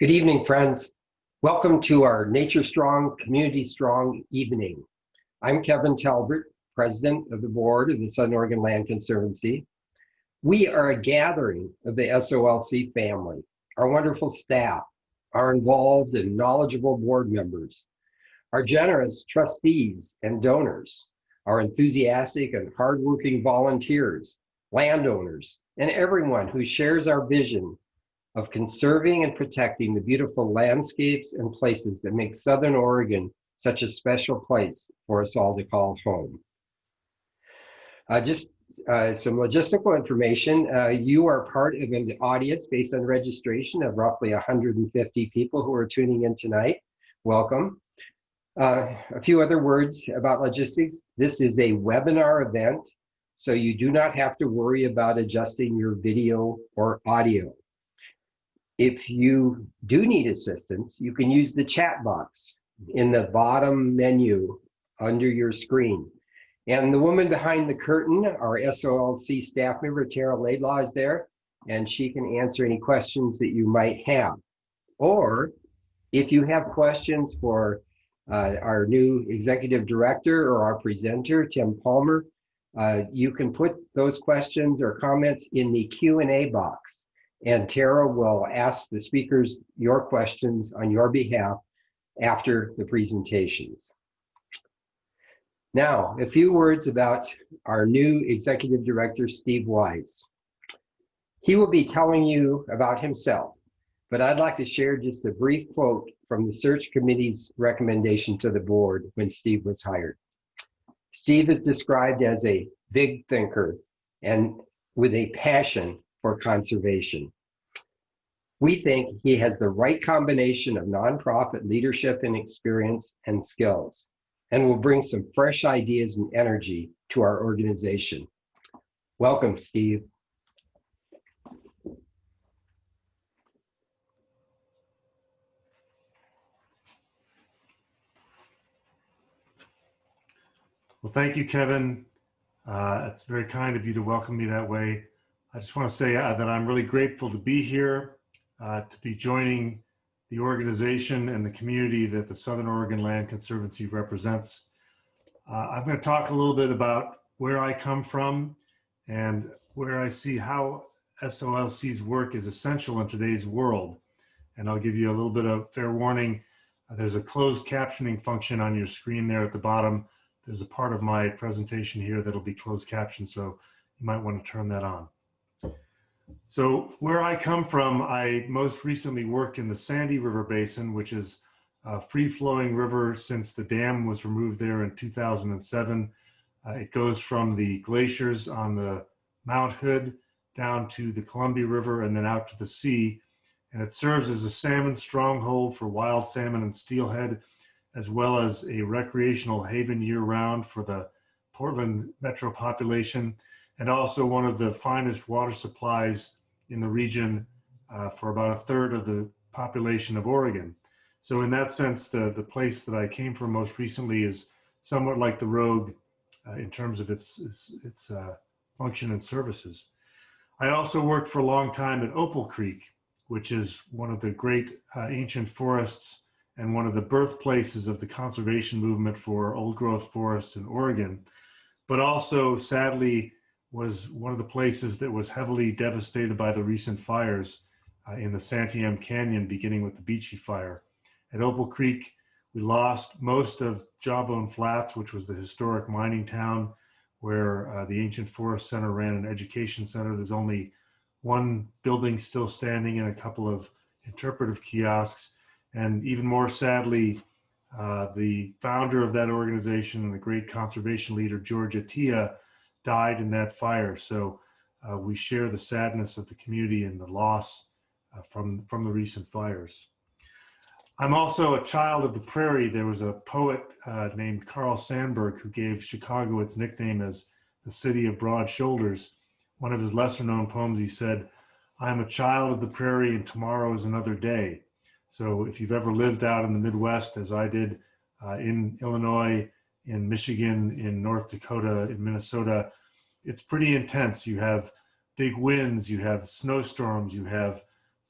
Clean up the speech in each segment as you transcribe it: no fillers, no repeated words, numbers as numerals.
Good evening, friends. Welcome to our Nature Strong, Community Strong evening. I'm Kevin Talbert, President of the Board of the Southern Oregon Land Conservancy. We are a gathering of the SOLC family, our wonderful staff, our involved and knowledgeable board members, our generous trustees and donors, our enthusiastic and hardworking volunteers, landowners, and everyone who shares our vision of conserving and protecting the beautiful landscapes and places that make Southern Oregon such a special place for us all to call home. Some logistical information. You are part of an audience based on registration of roughly 150 people who are tuning in tonight. Welcome. A few other words about logistics. This is a webinar event, so you do not have to worry about adjusting your video or audio. If you do need assistance, you can use the chat box in the bottom menu under your screen. And the woman behind the curtain, our SOLC staff member, Tara Laidlaw, is there, and she can answer any questions that you might have. Or if you have questions for our new executive director or our presenter, Tim Palmer, you can put those questions or comments in the Q&A box. And Tara will ask the speakers your questions on your behalf after the presentations. Now, a few words about our new Executive Director, Steve Wise. He will be telling you about himself, but I'd like to share just a brief quote from the search committee's recommendation to the board when Steve was hired. Steve is described as a big thinker and with a passion for conservation. We think he has the right combination of nonprofit leadership and experience and skills, and will bring some fresh ideas and energy to our organization. Welcome, Steve. Well, thank you, Kevin. It's very kind of you to welcome me that way. I just want to say that I'm really grateful to be here, to be joining the organization and the community that the Southern Oregon Land Conservancy represents. I'm going to talk a little bit about where I come from and where I see how SOLC's work is essential in today's world. And I'll give you a little bit of fair warning. There's a closed captioning function on your screen there at the bottom. There's a part of my presentation here that'll be closed captioned, so you might want to turn that on. So where I come from, I most recently worked in the Sandy River Basin, which is a free-flowing river since the dam was removed there in 2007. It goes from the glaciers on the Mount Hood down to the Columbia River and then out to the sea. And it serves as a salmon stronghold for wild salmon and steelhead, as well as a recreational haven year-round for the Portland metro population, and also one of the finest water supplies in the region for about a third of the population of Oregon. So in that sense, the place that I came from most recently is somewhat like the Rogue in terms of its function and services. I also worked for a long time at Opal Creek, which is one of the great ancient forests and one of the birthplaces of the conservation movement for old growth forests in Oregon, but also sadly was one of the places that was heavily devastated by the recent fires in the Santiam Canyon, beginning with the Beachy Fire. At Opal Creek, we lost most of Jawbone Flats, which was the historic mining town where the Ancient Forest Center ran an education center. There's only one building still standing and a couple of interpretive kiosks. And even more sadly, the founder of that organization and the great conservation leader, George Attia, died in that fire. So we share the sadness of the community and the loss from the recent fires. I'm also a child of the prairie. There was a poet named Carl Sandburg who gave Chicago its nickname as the city of broad shoulders. One of his lesser known poems, he said, "I'm a child of the prairie and tomorrow is another day." So if you've ever lived out in the Midwest, as I did in Illinois, in Michigan, in North Dakota, in Minnesota, it's pretty intense. You have big winds, you have snowstorms, you have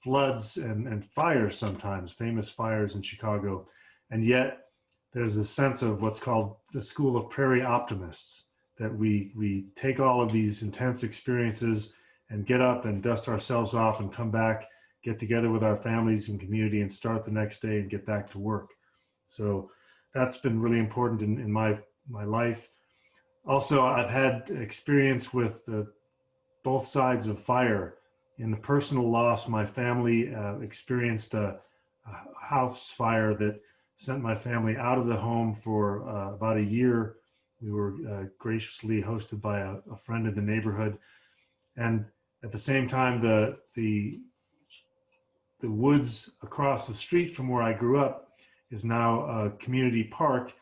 floods and fires sometimes, famous fires in Chicago. And yet there's a sense of what's called the school of prairie optimists, that we take all of these intense experiences and get up and dust ourselves off and come back, get together with our families and community and start the next day and get back to work. So that's been really important in my life. Also, I've had experience with both sides of fire. In the personal loss, my family experienced a house fire that sent my family out of the home for about a year. We were graciously hosted by a friend in the neighborhood. And at the same time, the woods across the street from where I grew up is now a community park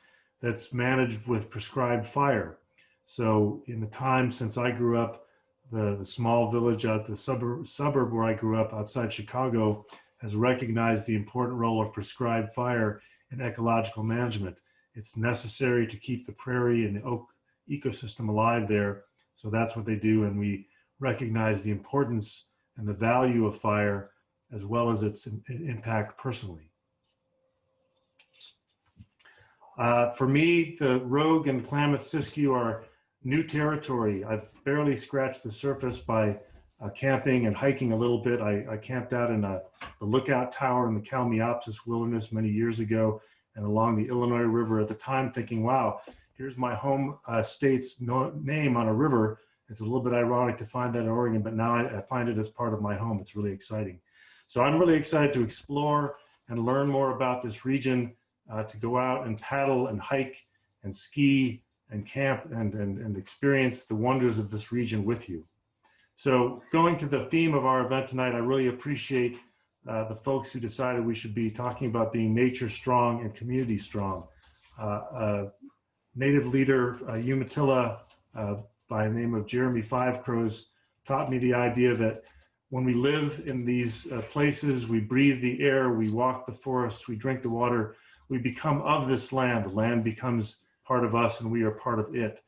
that's managed with prescribed fire. So in the time since I grew up, the small village out the suburb where I grew up outside Chicago has recognized the important role of prescribed fire in ecological management. It's necessary to keep the prairie and the oak ecosystem alive there. So that's what they do. And we recognize the importance and the value of fire as well as its impact personally. For me, the Rogue and Klamath-Siskiyou are new territory. I've barely scratched the surface by camping and hiking a little bit. I camped out in the lookout tower in the Kalmiopsis wilderness many years ago and along the Illinois River at the time, thinking, wow, here's my home state's name on a river. It's a little bit ironic to find that in Oregon, but now I find it as part of my home. It's really exciting. So I'm really excited to explore and learn more about this region, to go out and paddle and hike and ski and camp and experience the wonders of this region with you. So going to the theme of our event tonight, I really appreciate the folks who decided we should be talking about being nature strong and community strong. Native leader, Umatilla, by the name of Jeremy Five Crows, taught me the idea that when we live in these places, we breathe the air, we walk the forests, we drink the water, we become of this land. The land becomes part of us and we are part of it.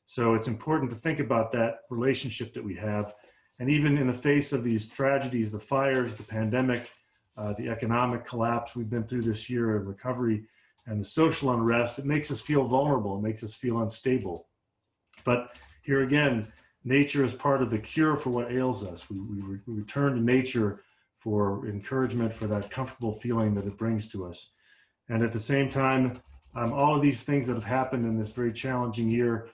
So it's important to think about that relationship that we have. And even in the face of these tragedies, the fires, the pandemic, the economic collapse we've been through this year and recovery and the social unrest, it makes us feel vulnerable, it makes us feel unstable. But here again, nature is part of the cure for what ails us. We return to nature for encouragement, for that comfortable feeling that it brings to us. And at the same time, all of these things that have happened in this very challenging year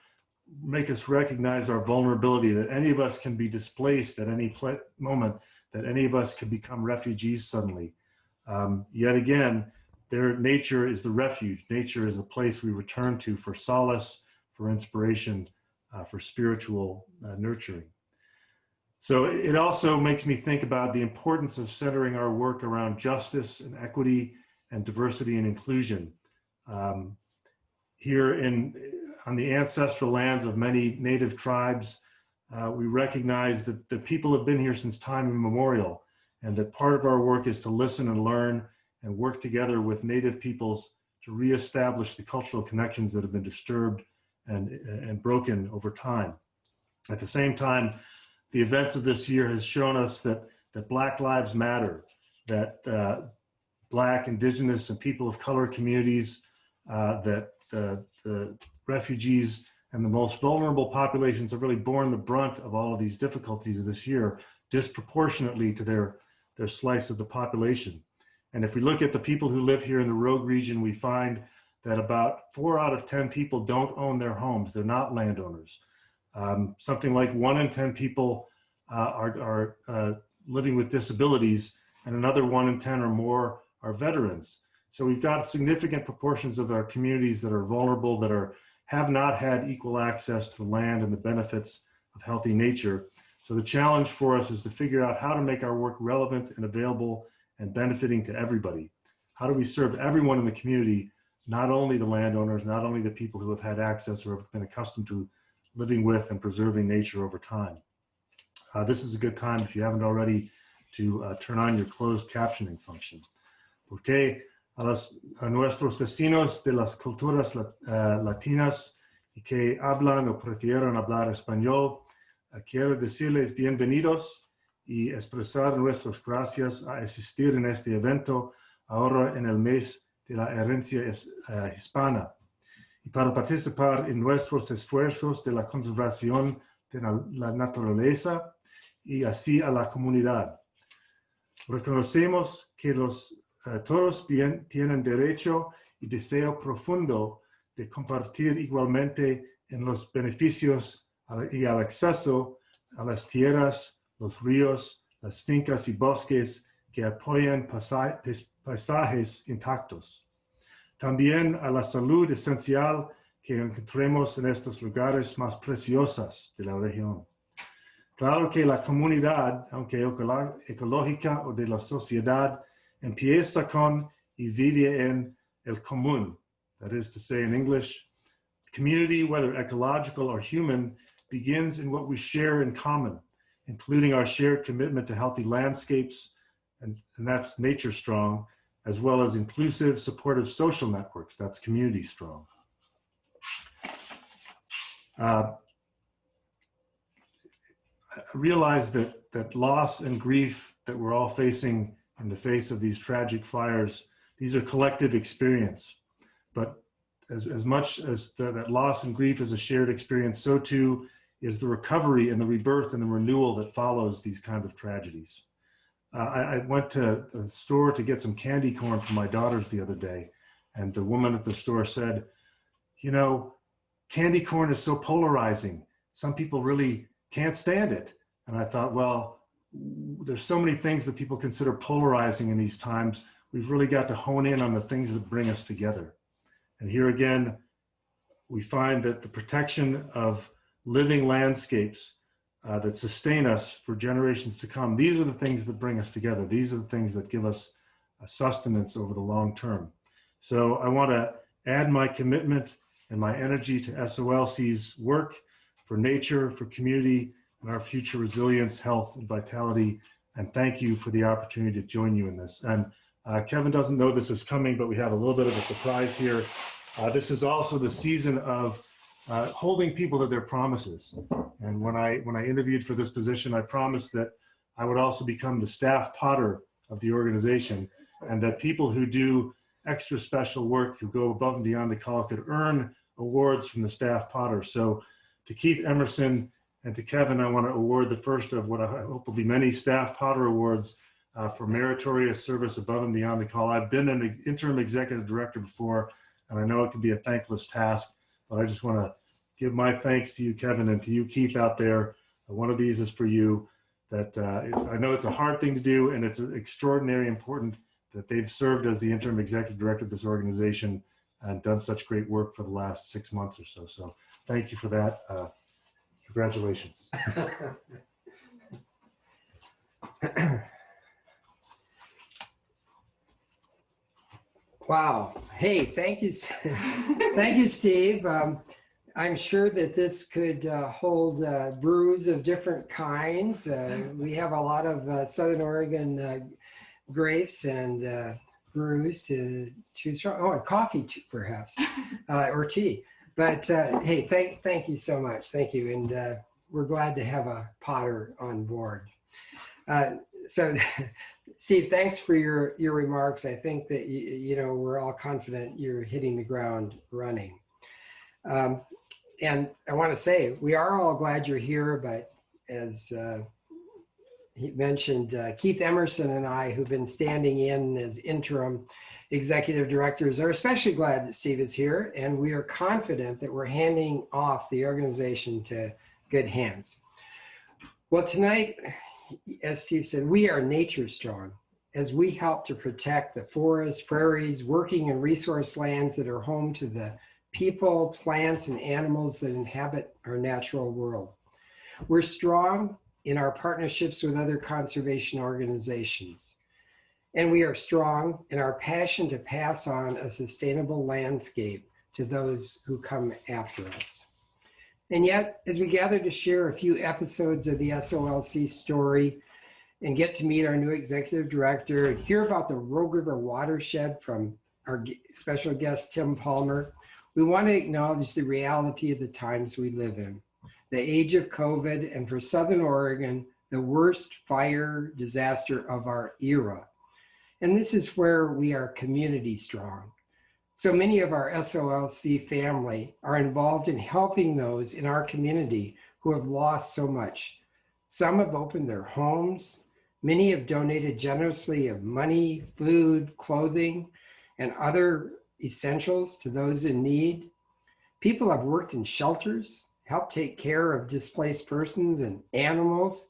make us recognize our vulnerability, that any of us can be displaced at any moment, that any of us could become refugees suddenly. Yet again, nature is the refuge. Nature is the place we return to for solace, for inspiration, for spiritual nurturing. So it also makes me think about the importance of centering our work around justice and equity and diversity and inclusion. Here on the ancestral lands of many native tribes, we recognize that the people have been here since time immemorial, and that part of our work is to listen and learn and work together with native peoples to reestablish the cultural connections that have been disturbed and broken over time. At the same time, the events of this year has shown us that Black lives matter, that Black, Indigenous, and people of color communities, that the refugees and the most vulnerable populations have really borne the brunt of all of these difficulties this year, disproportionately to their slice of the population. And if we look at the people who live here in the Rogue region, we find that about 4 out of 10 people don't own their homes. They're not landowners. Something like 1 in 10 people are living with disabilities, and another 1 in 10 or more are veterans. So we've got significant proportions of our communities that are vulnerable, that have not had equal access to the land and the benefits of healthy nature. So the challenge for us is to figure out how to make our work relevant and available and benefiting to everybody. How do we serve everyone in the community, not only the landowners, not only the people who have had access or have been accustomed to living with and preserving nature over time. This is a good time, if you haven't already, to turn on your closed captioning function. Porque a nuestros vecinos de las culturas latinas y que hablan o prefieren hablar español, quiero decirles bienvenidos y expresar nuestras gracias a asistir en este evento ahora en el mes de la herencia hispana y para participar en nuestros esfuerzos de la conservación de la naturaleza y así a la comunidad. Reconocemos que todos tienen derecho y deseo profundo de compartir igualmente en los beneficios y al acceso a las tierras, los ríos, las fincas y bosques que apoyan paisajes intactos. También a la salud esencial que encontremos en estos lugares más preciosos de la región. Claro que la comunidad, aunque ecológica o de la sociedad, empieza con y vive en el común. That is to say in English, community, whether ecological or human, begins in what we share in common, including our shared commitment to healthy landscapes, and that's nature strong, as well as inclusive, supportive social networks, that's community strong. I realize that loss and grief that we're all facing in the face of these tragic fires, these are collective experience. But as much as that loss and grief is a shared experience, so too is the recovery and the rebirth and the renewal that follows these kinds of tragedies. I went to the store to get some candy corn for my daughters the other day, and the woman at the store said, you know, candy corn is so polarizing. Some people really can't stand it. And I thought, well, there's so many things that people consider polarizing in these times. We've really got to hone in on the things that bring us together. And here again, we find that the protection of living landscapes that sustain us for generations to come, these are the things that bring us together. These are the things that give us sustenance over the long term. So I want to add my commitment and my energy to SOLC's work for nature, for community, and our future resilience, health, and vitality. And thank you for the opportunity to join you in this. And Kevin doesn't know this is coming, but we have a little bit of a surprise here. This is also the season of holding people to their promises. And when I interviewed for this position, I promised that I would also become the staff potter of the organization, and that people who do extra special work, who go above and beyond the call, could earn awards from the staff potter. So to Keith Emerson and to Kevin, I want to award the first of what I hope will be many staff potter awards for meritorious service above and beyond the call. I've been an interim executive director before, and I know it can be a thankless task, but I just want to give my thanks to you, Kevin, and to you, Keith, out there. One of these is for you. That I know it's a hard thing to do, and it's extraordinarily important that they've served as the interim executive director of this organization and done such great work for the last 6 months or so. So thank you for that. Congratulations. Wow. Hey, thank you. Thank you, Steve. I'm sure that this could hold brews of different kinds. We have a lot of Southern Oregon grapes and brews to choose from. Oh, and coffee too, perhaps, or tea. But hey, thank you so much. Thank you. And we're glad to have a potter on board. So Steve, thanks for your remarks. I think that, you know, we're all confident you're hitting the ground running. And I want to say, we are all glad you're here, but as he mentioned, Keith Emerson and I, who've been standing in as interim executive directors, are especially glad that Steve is here, and we are confident that we're handing off the organization to good hands. Well, tonight, as Steve said, we are nature strong as we help to protect the forests, prairies, working and resource lands that are home to the people, plants, and animals that inhabit our natural world. We're strong in our partnerships with other conservation organizations. And we are strong in our passion to pass on a sustainable landscape to those who come after us. And yet, as we gather to share a few episodes of the SOLC story and get to meet our new executive director and hear about the Rogue River watershed from our special guest, Tim Palmer, we want to acknowledge the reality of the times we live in, the age of COVID, and for Southern Oregon, the worst fire disaster of our era. And this is where we are community strong. So many of our SOLC family are involved in helping those in our community who have lost so much. Some have opened their homes. Many have donated generously of money, food, clothing, and other essentials to those in need. People have worked in shelters, helped take care of displaced persons and animals,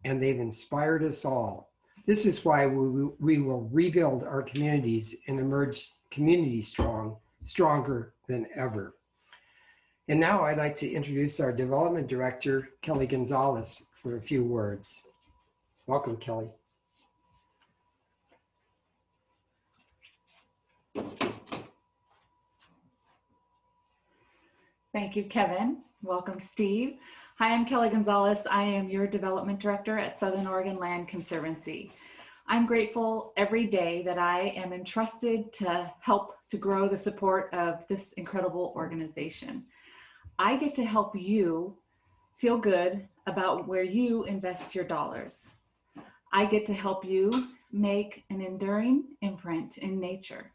and they've inspired us all. This is why we will rebuild our communities and emerge community stronger than ever. And now I'd like to introduce our Development Director, Kelly Gonzalez, for a few words. Welcome, Kelly. Thank you, Kevin. Welcome, Steve. Hi, I'm Kelly Gonzalez. I am your Development Director at Southern Oregon Land Conservancy. I'm grateful every day that I am entrusted to help to grow the support of this incredible organization. I get to help you feel good about where you invest your dollars. I get to help you make an enduring imprint in nature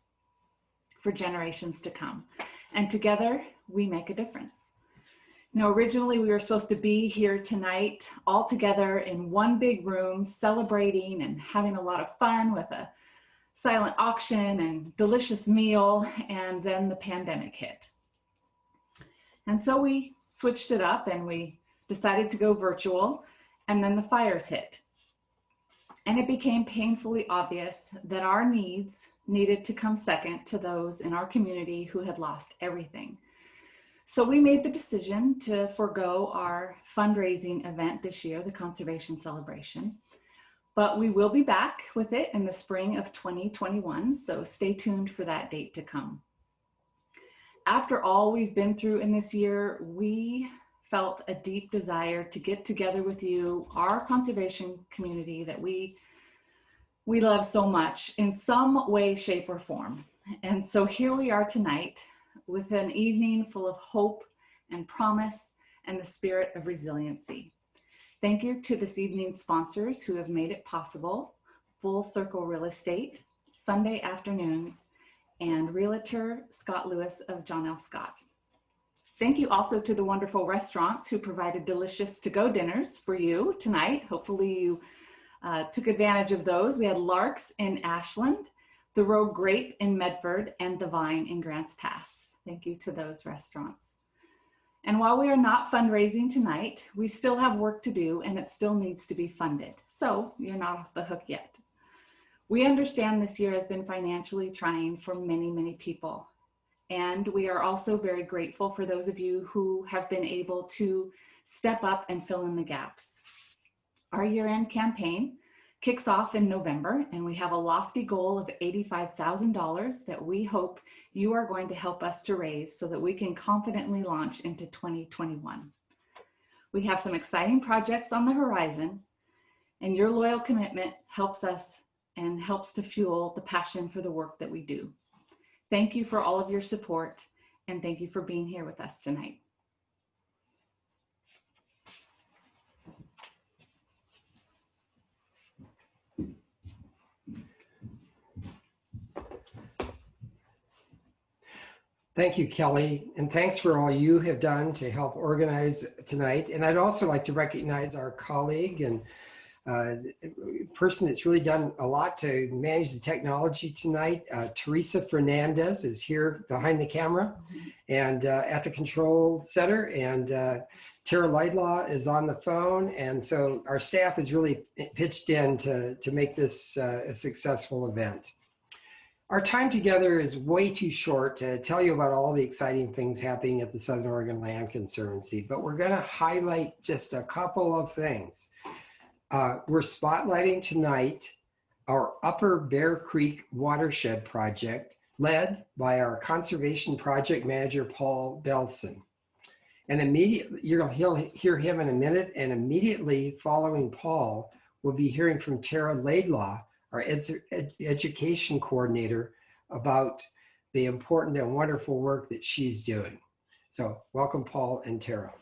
for generations to come. And together, we make a difference. You know, originally we were supposed to be here tonight all together in one big room, celebrating and having a lot of fun with a silent auction and delicious meal, and then the pandemic hit. And so we switched it up and we decided to go virtual, and then the fires hit. And it became painfully obvious that our needs needed to come second to those in our community who had lost everything. So we made the decision to forego our fundraising event this year, the Conservation Celebration, but we will be back with it in the spring of 2021, so stay tuned for that date to come. After all we've been through in this year, we felt a deep desire to get together with you, our conservation community that we love so much in some way, shape, or form. And so here we are tonight with an evening full of hope and promise and the spirit of resiliency. Thank you to this evening's sponsors who have made it possible: Full Circle Real Estate, Sunday Afternoons, and Realtor Scott Lewis of John L. Scott. Thank you also to the wonderful restaurants who provided delicious to-go dinners for you tonight. Hopefully you took advantage of those. We had Lark's in Ashland, the Rogue Grape in Medford, and the Vine in Grants Pass. Thank you to those restaurants. And while we are not fundraising tonight, we still have work to do and it still needs to be funded. So you're not off the hook yet. We understand this year has been financially trying for many, many people. And we are also very grateful for those of you who have been able to step up and fill in the gaps. Our year-end campaign kicks off in November, and we have a lofty goal of $85,000 that we hope you are going to help us to raise so that we can confidently launch into 2021. We have some exciting projects on the horizon, and your loyal commitment helps us and helps to fuel the passion for the work that we do. Thank you for all of your support, and thank you for being here with us tonight. Thank you, Kelly, and thanks for all you have done to help organize tonight. And I'd also like to recognize our colleague and person that's really done a lot to manage the technology tonight. Teresa Fernandez is here behind the camera and at the control center, and Tara Laidlaw is on the phone. And so our staff has really pitched in to make this a successful event. Our time together is way too short to tell you about all the exciting things happening at the Southern Oregon Land Conservancy, but we're going to highlight just a couple of things. We're spotlighting tonight our Upper Bear Creek Watershed Project, led by our Conservation Project Manager, Paul Belson. And immediately, he'll hear him in a minute, and immediately following Paul, we'll be hearing from Tara Laidlaw, our education coordinator, about the important and wonderful work that she's doing. So welcome, Paul and Tara.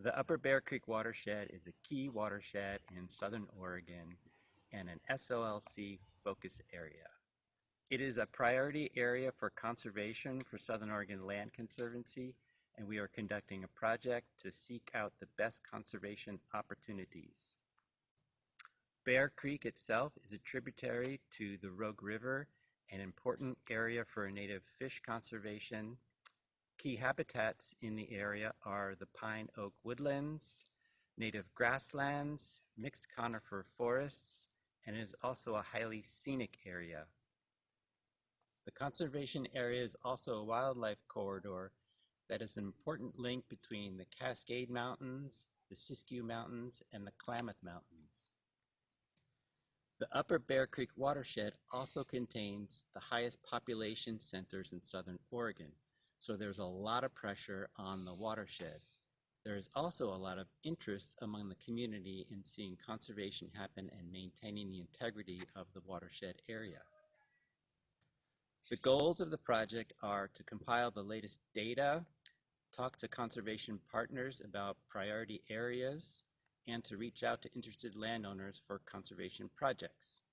The Upper Bear Creek watershed is a key watershed in Southern Oregon and an SOLC focus area. It is a priority area for conservation for Southern Oregon Land Conservancy, and we are conducting a project to seek out the best conservation opportunities. Bear Creek itself is a tributary to the Rogue River, an important area for native fish conservation. Key habitats in the area are the pine oak woodlands, native grasslands, mixed conifer forests, and it is also a highly scenic area. The conservation area is also a wildlife corridor that is an important link between the Cascade Mountains, the Siskiyou Mountains, and the Klamath Mountains. The Upper Bear Creek watershed also contains the highest population centers in Southern Oregon, so there's a lot of pressure on the watershed. There is also a lot of interest among the community in seeing conservation happen and maintaining the integrity of the watershed area. The goals of the project are to compile the latest data, talk to conservation partners about priority areas, and to reach out to interested landowners for conservation projects.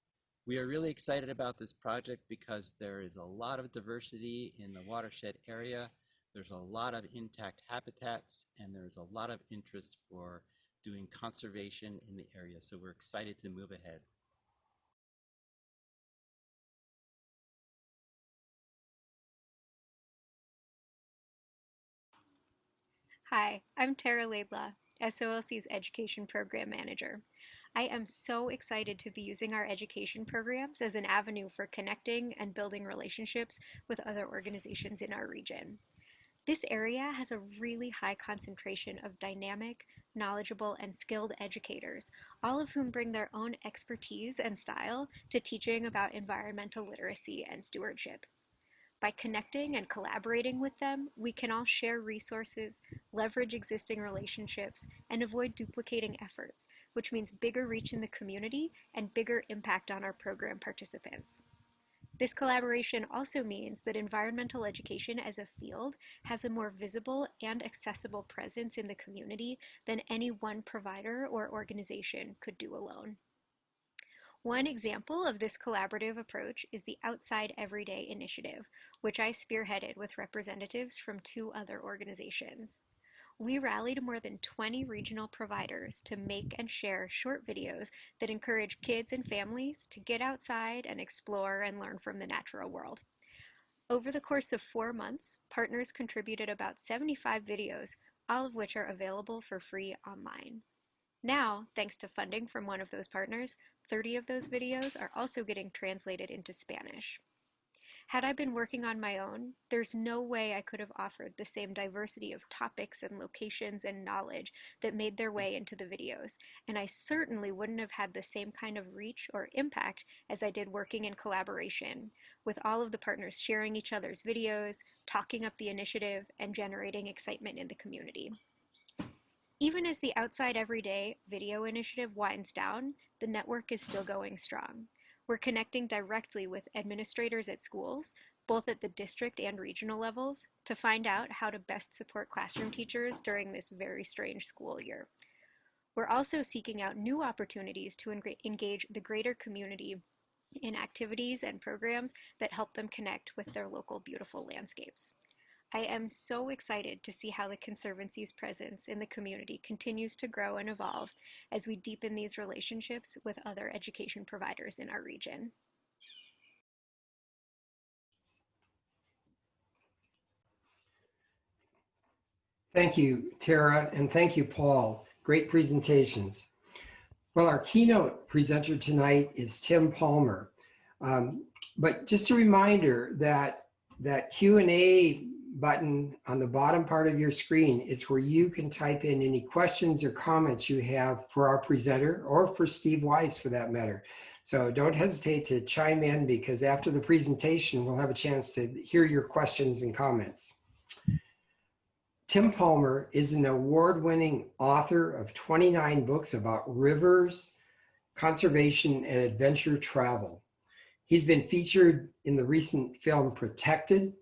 We are really excited about this project because there is a lot of diversity in the watershed area. There's a lot of intact habitats, and there's a lot of interest for doing conservation in the area. So we're excited to move ahead. Hi, I'm Tara Laidlaw, SOLC's Education Program Manager. I am so excited to be using our education programs as an avenue for connecting and building relationships with other organizations in our region. This area has a really high concentration of dynamic, knowledgeable, and skilled educators, all of whom bring their own expertise and style to teaching about environmental literacy and stewardship. By connecting and collaborating with them, we can all share resources, leverage existing relationships, and avoid duplicating efforts, which means bigger reach in the community and bigger impact on our program participants. This collaboration also means that environmental education as a field has a more visible and accessible presence in the community than any one provider or organization could do alone. One example of this collaborative approach is the Outside Everyday initiative, which I spearheaded with representatives from 2 other organizations. We rallied more than 20 regional providers to make and share short videos that encourage kids and families to get outside and explore and learn from the natural world. Over the course of 4 months, partners contributed about 75 videos, all of which are available for free online. Now, thanks to funding from one of those partners, 30 of those videos are also getting translated into Spanish. Had I been working on my own, there's no way I could have offered the same diversity of topics and locations and knowledge that made their way into the videos, and I certainly wouldn't have had the same kind of reach or impact as I did working in collaboration, with all of the partners sharing each other's videos, talking up the initiative, and generating excitement in the community. Even as the Outside Everyday video initiative winds down, the network is still going strong. We're connecting directly with administrators at schools, both at the district and regional levels, to find out how to best support classroom teachers during this very strange school year. We're also seeking out new opportunities to engage the greater community in activities and programs that help them connect with their local beautiful landscapes. I am so excited to see how the Conservancy's presence in the community continues to grow and evolve as we deepen these relationships with other education providers in our region. Thank you, Tara, and thank you, Paul. Great presentations. Well, our keynote presenter tonight is Tim Palmer. But just a reminder that that Q&A button on the bottom part of your screen is where you can type in any questions or comments you have for our presenter or for Steve Wise for that matter. So don't hesitate to chime in, because after the presentation, we'll have a chance to hear your questions and comments. Tim Palmer is an award-winning author of 29 books about rivers, conservation, and adventure travel. He's been featured in the recent film Protected,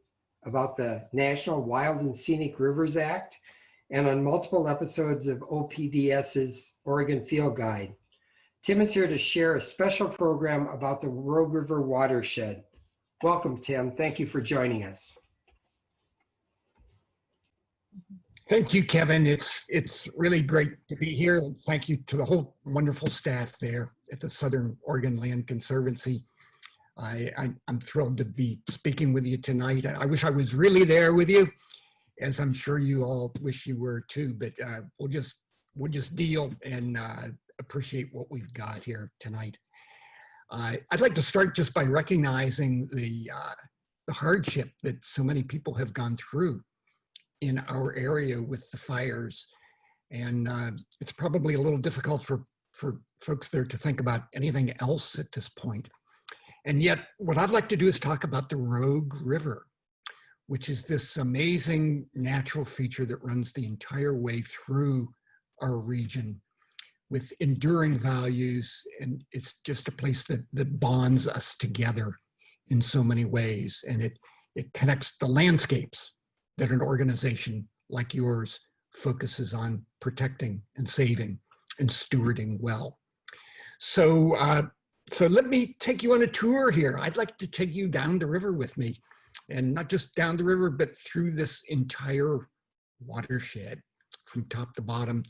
about the National Wild and Scenic Rivers Act, and on multiple episodes of OPDS's Oregon Field Guide. Tim is here to share a special program about the Rogue River watershed. Welcome, Tim. Thank you for joining us. Thank you, Kevin. It's really great to be here. And thank you to the whole wonderful staff there at the Southern Oregon Land Conservancy. I'm thrilled to be speaking with you tonight. I wish I was really there with you, as I'm sure you all wish you were too, but we'll just deal and appreciate what we've got here tonight. I'd like to start just by recognizing the hardship that so many people have gone through in our area with the fires. And it's probably a little difficult for folks there to think about anything else at this point. And yet, what I'd like to do is talk about the Rogue River, which is this amazing natural feature that runs the entire way through our region with enduring values. And it's just a place that bonds us together in so many ways. And it connects the landscapes that an organization like yours focuses on protecting and saving and stewarding well. So let me take you on a tour here. I'd like to take you down the river with me, and not just down the river, but through this entire watershed from top to bottom.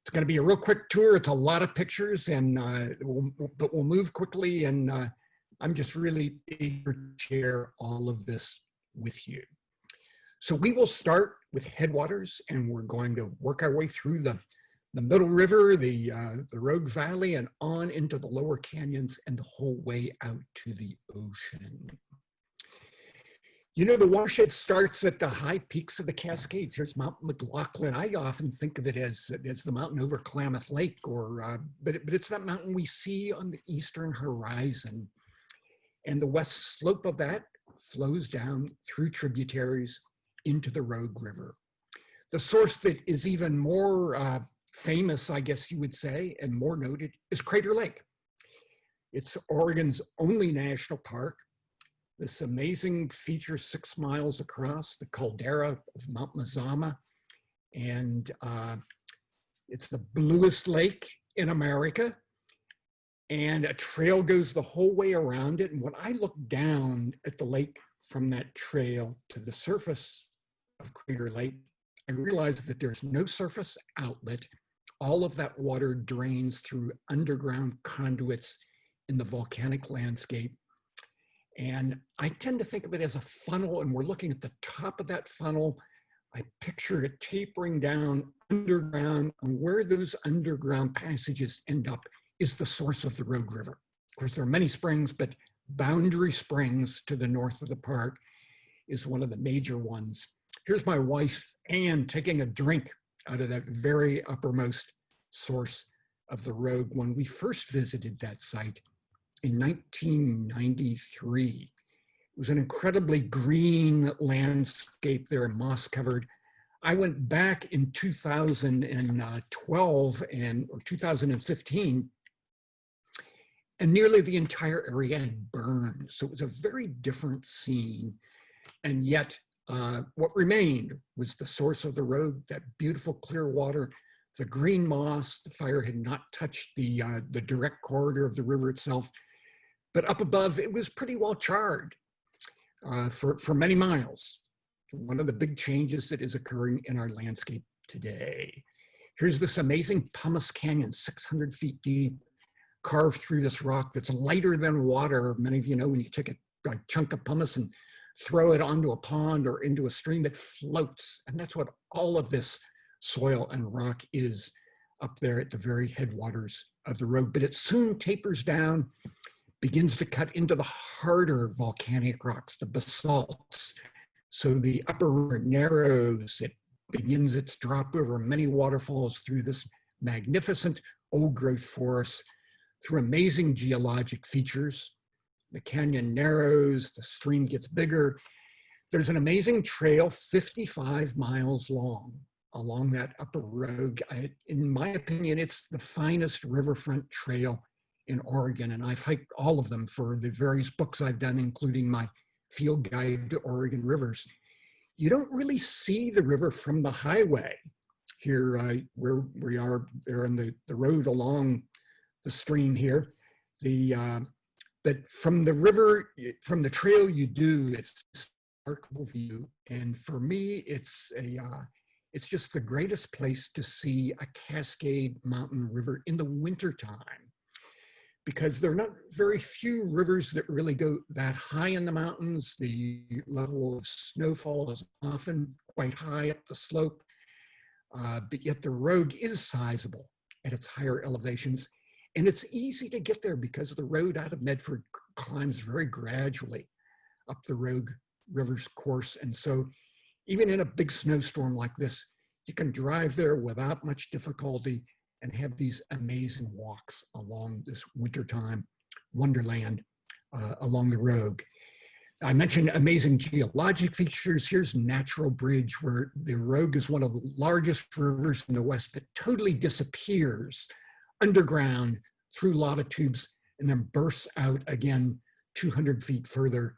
It's going to be a real quick tour. It's a lot of pictures, and but we'll move quickly, and I'm just really eager to share all of this with you. So we will start with headwaters, and we're going to work our way through the middle river, the Rogue Valley, and on into the lower canyons and the whole way out to the ocean. You know, the watershed starts at the high peaks of the Cascades. Here's Mount McLaughlin. I often think of it as the mountain over Klamath Lake, but it's that mountain we see on the eastern horizon. And the west slope of that flows down through tributaries into the Rogue River. The source that is even more famous, I guess you would say, and more noted is Crater Lake. It's Oregon's only national park. This amazing feature 6 miles across the caldera of Mount Mazama. And it's the bluest lake in America. And a trail goes the whole way around it. And when I look down at the lake from that trail to the surface of Crater Lake, I realize that there's no surface outlet. All of that water drains through underground conduits in the volcanic landscape. And I tend to think of it as a funnel, and we're looking at the top of that funnel. I picture it tapering down underground, and where those underground passages end up is the source of the Rogue River. Of course, there are many springs, but Boundary Springs to the north of the park is one of the major ones. Here's my wife, Anne, taking a drink out of that very uppermost source of the Rogue when we first visited that site in 1993. It was an incredibly green landscape there, moss covered. I went back in 2012 or 2015, and nearly the entire area had burned. So it was a very different scene. And yet what remained was the source of the Rogue, that beautiful clear water, the green moss. The fire had not touched the direct corridor of the river itself, but up above it was pretty well charred for many miles. One of the big changes that is occurring in our landscape today. Here's this amazing pumice canyon, 600 feet deep, carved through this rock that's lighter than water. Many of you know when you take a chunk of pumice and throw it onto a pond or into a stream, that floats. And that's what all of this soil and rock is up there at the very headwaters of the Rogue. But it soon tapers down, begins to cut into the harder volcanic rocks, the basalts. So the upper river narrows, it begins its drop over many waterfalls through this magnificent old growth forest, through amazing geologic features. The canyon narrows, the stream gets bigger. There's an amazing trail 55 miles long along that upper Rogue. In my opinion, it's the finest riverfront trail in Oregon, and I've hiked all of them for the various books I've done, including my field guide to Oregon rivers. You don't really see the river from the highway here where we are there on the road along the stream here. But from the river, from the trail you do, it's a remarkable view. And for me, it's just the greatest place to see a Cascade Mountain River in the wintertime, because there are not very few rivers that really go that high in the mountains. The level of snowfall is often quite high up the slope, but yet the Rogue is sizable at its higher elevations. And it's easy to get there because the road out of Medford climbs very gradually up the Rogue River's course. And so even in a big snowstorm like this, you can drive there without much difficulty and have these amazing walks along this wintertime wonderland along the Rogue. I mentioned amazing geologic features. Here's Natural Bridge, where the Rogue is one of the largest rivers in the West that totally disappears underground through lava tubes and then bursts out again 200 feet further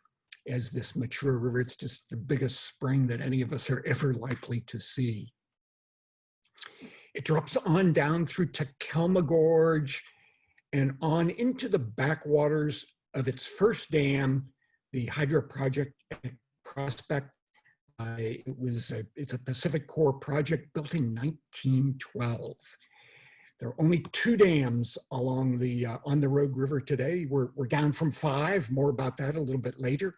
as this mature river. It's just the biggest spring that any of us are ever likely to see. It drops on down through Takelma Gorge and on into the backwaters of its first dam, the Hydro Project at Prospect. It's a Pacific Core project built in 1912. There are only 2 dams along the on the Rogue River today. We're down from 5. More about that a little bit later.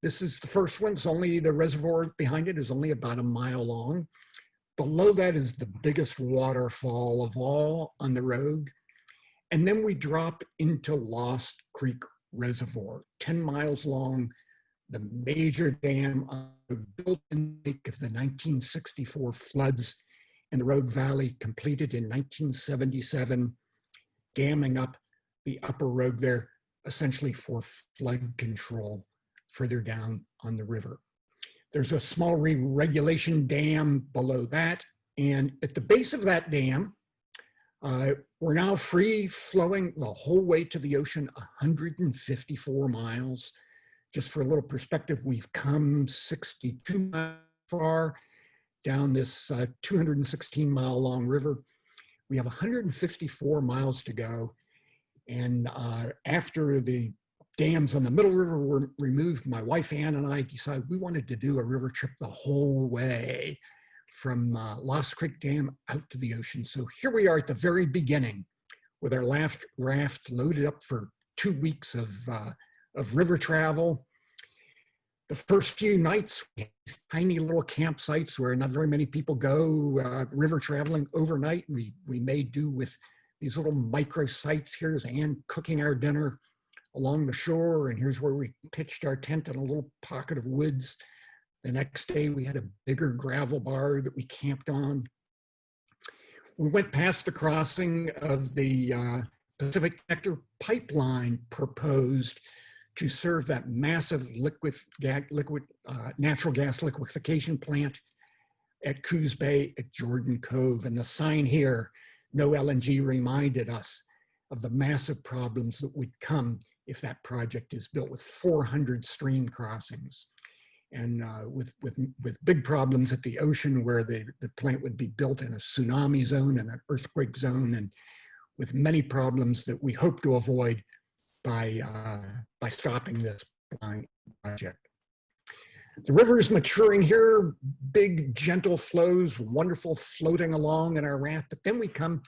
This is the first one. It's only the reservoir behind it is only about a mile long. Below that is the biggest waterfall of all on the Rogue. And then we drop into Lost Creek Reservoir, 10 miles long, the major dam built in the wake of the 1964 floods in the Rogue Valley, completed in 1977, damming up the upper Rogue there, essentially for flood control further down on the river. There's a small re-regulation dam below that. And at the base of that dam, we're now free flowing the whole way to the ocean, 154 miles. Just for a little perspective, we've come 62 miles far down this 216 mile long river. We have 154 miles to go. And after the dams on the Middle River were removed, my wife Ann and I decided we wanted to do a river trip the whole way from Lost Creek Dam out to the ocean. So here we are at the very beginning with our raft loaded up for 2 weeks of river travel. The first few nights, we had these tiny little campsites where not very many people go river traveling overnight. We made do with these little micro sites. Here's Ann cooking our dinner along the shore, and here's where we pitched our tent in a little pocket of woods. The next day, we had a bigger gravel bar that we camped on. We went past the crossing of the Pacific Nectar pipeline proposed to serve that massive natural gas liquefaction plant at Coos Bay at Jordan Cove. And the sign here, no LNG, reminded us of the massive problems that would come if that project is built, with 400 stream crossings and with big problems at the ocean where the plant would be built in a tsunami zone and an earthquake zone, and with many problems that we hope to avoid by stopping this project. The river is maturing here, big gentle flows, wonderful floating along in our raft, but then we come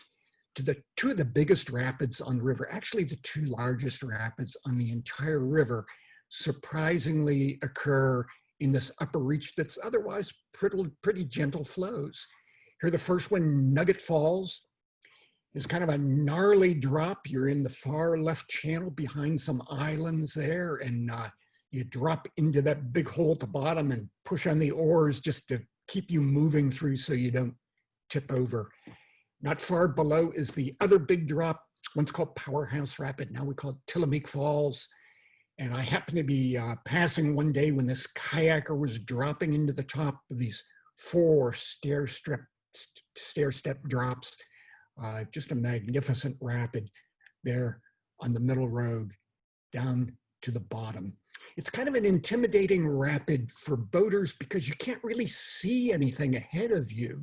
to 2 of the biggest rapids on the river, actually the 2 largest rapids on the entire river, surprisingly occur in this upper reach that's otherwise pretty gentle flows. Here, the first one, Nugget Falls, is kind of a gnarly drop. You're in the far left channel behind some islands there, and you drop into that big hole at the bottom and push on the oars just to keep you moving through so you don't tip over. Not far below is the other big drop, one's called Powerhouse Rapid, now we call it Tillameek Falls. And I happened to be passing one day when this kayaker was dropping into the top of these 4 stair-step drops. Just a magnificent rapid there on the Middle Rogue down to the bottom. It's kind of an intimidating rapid for boaters because you can't really see anything ahead of you.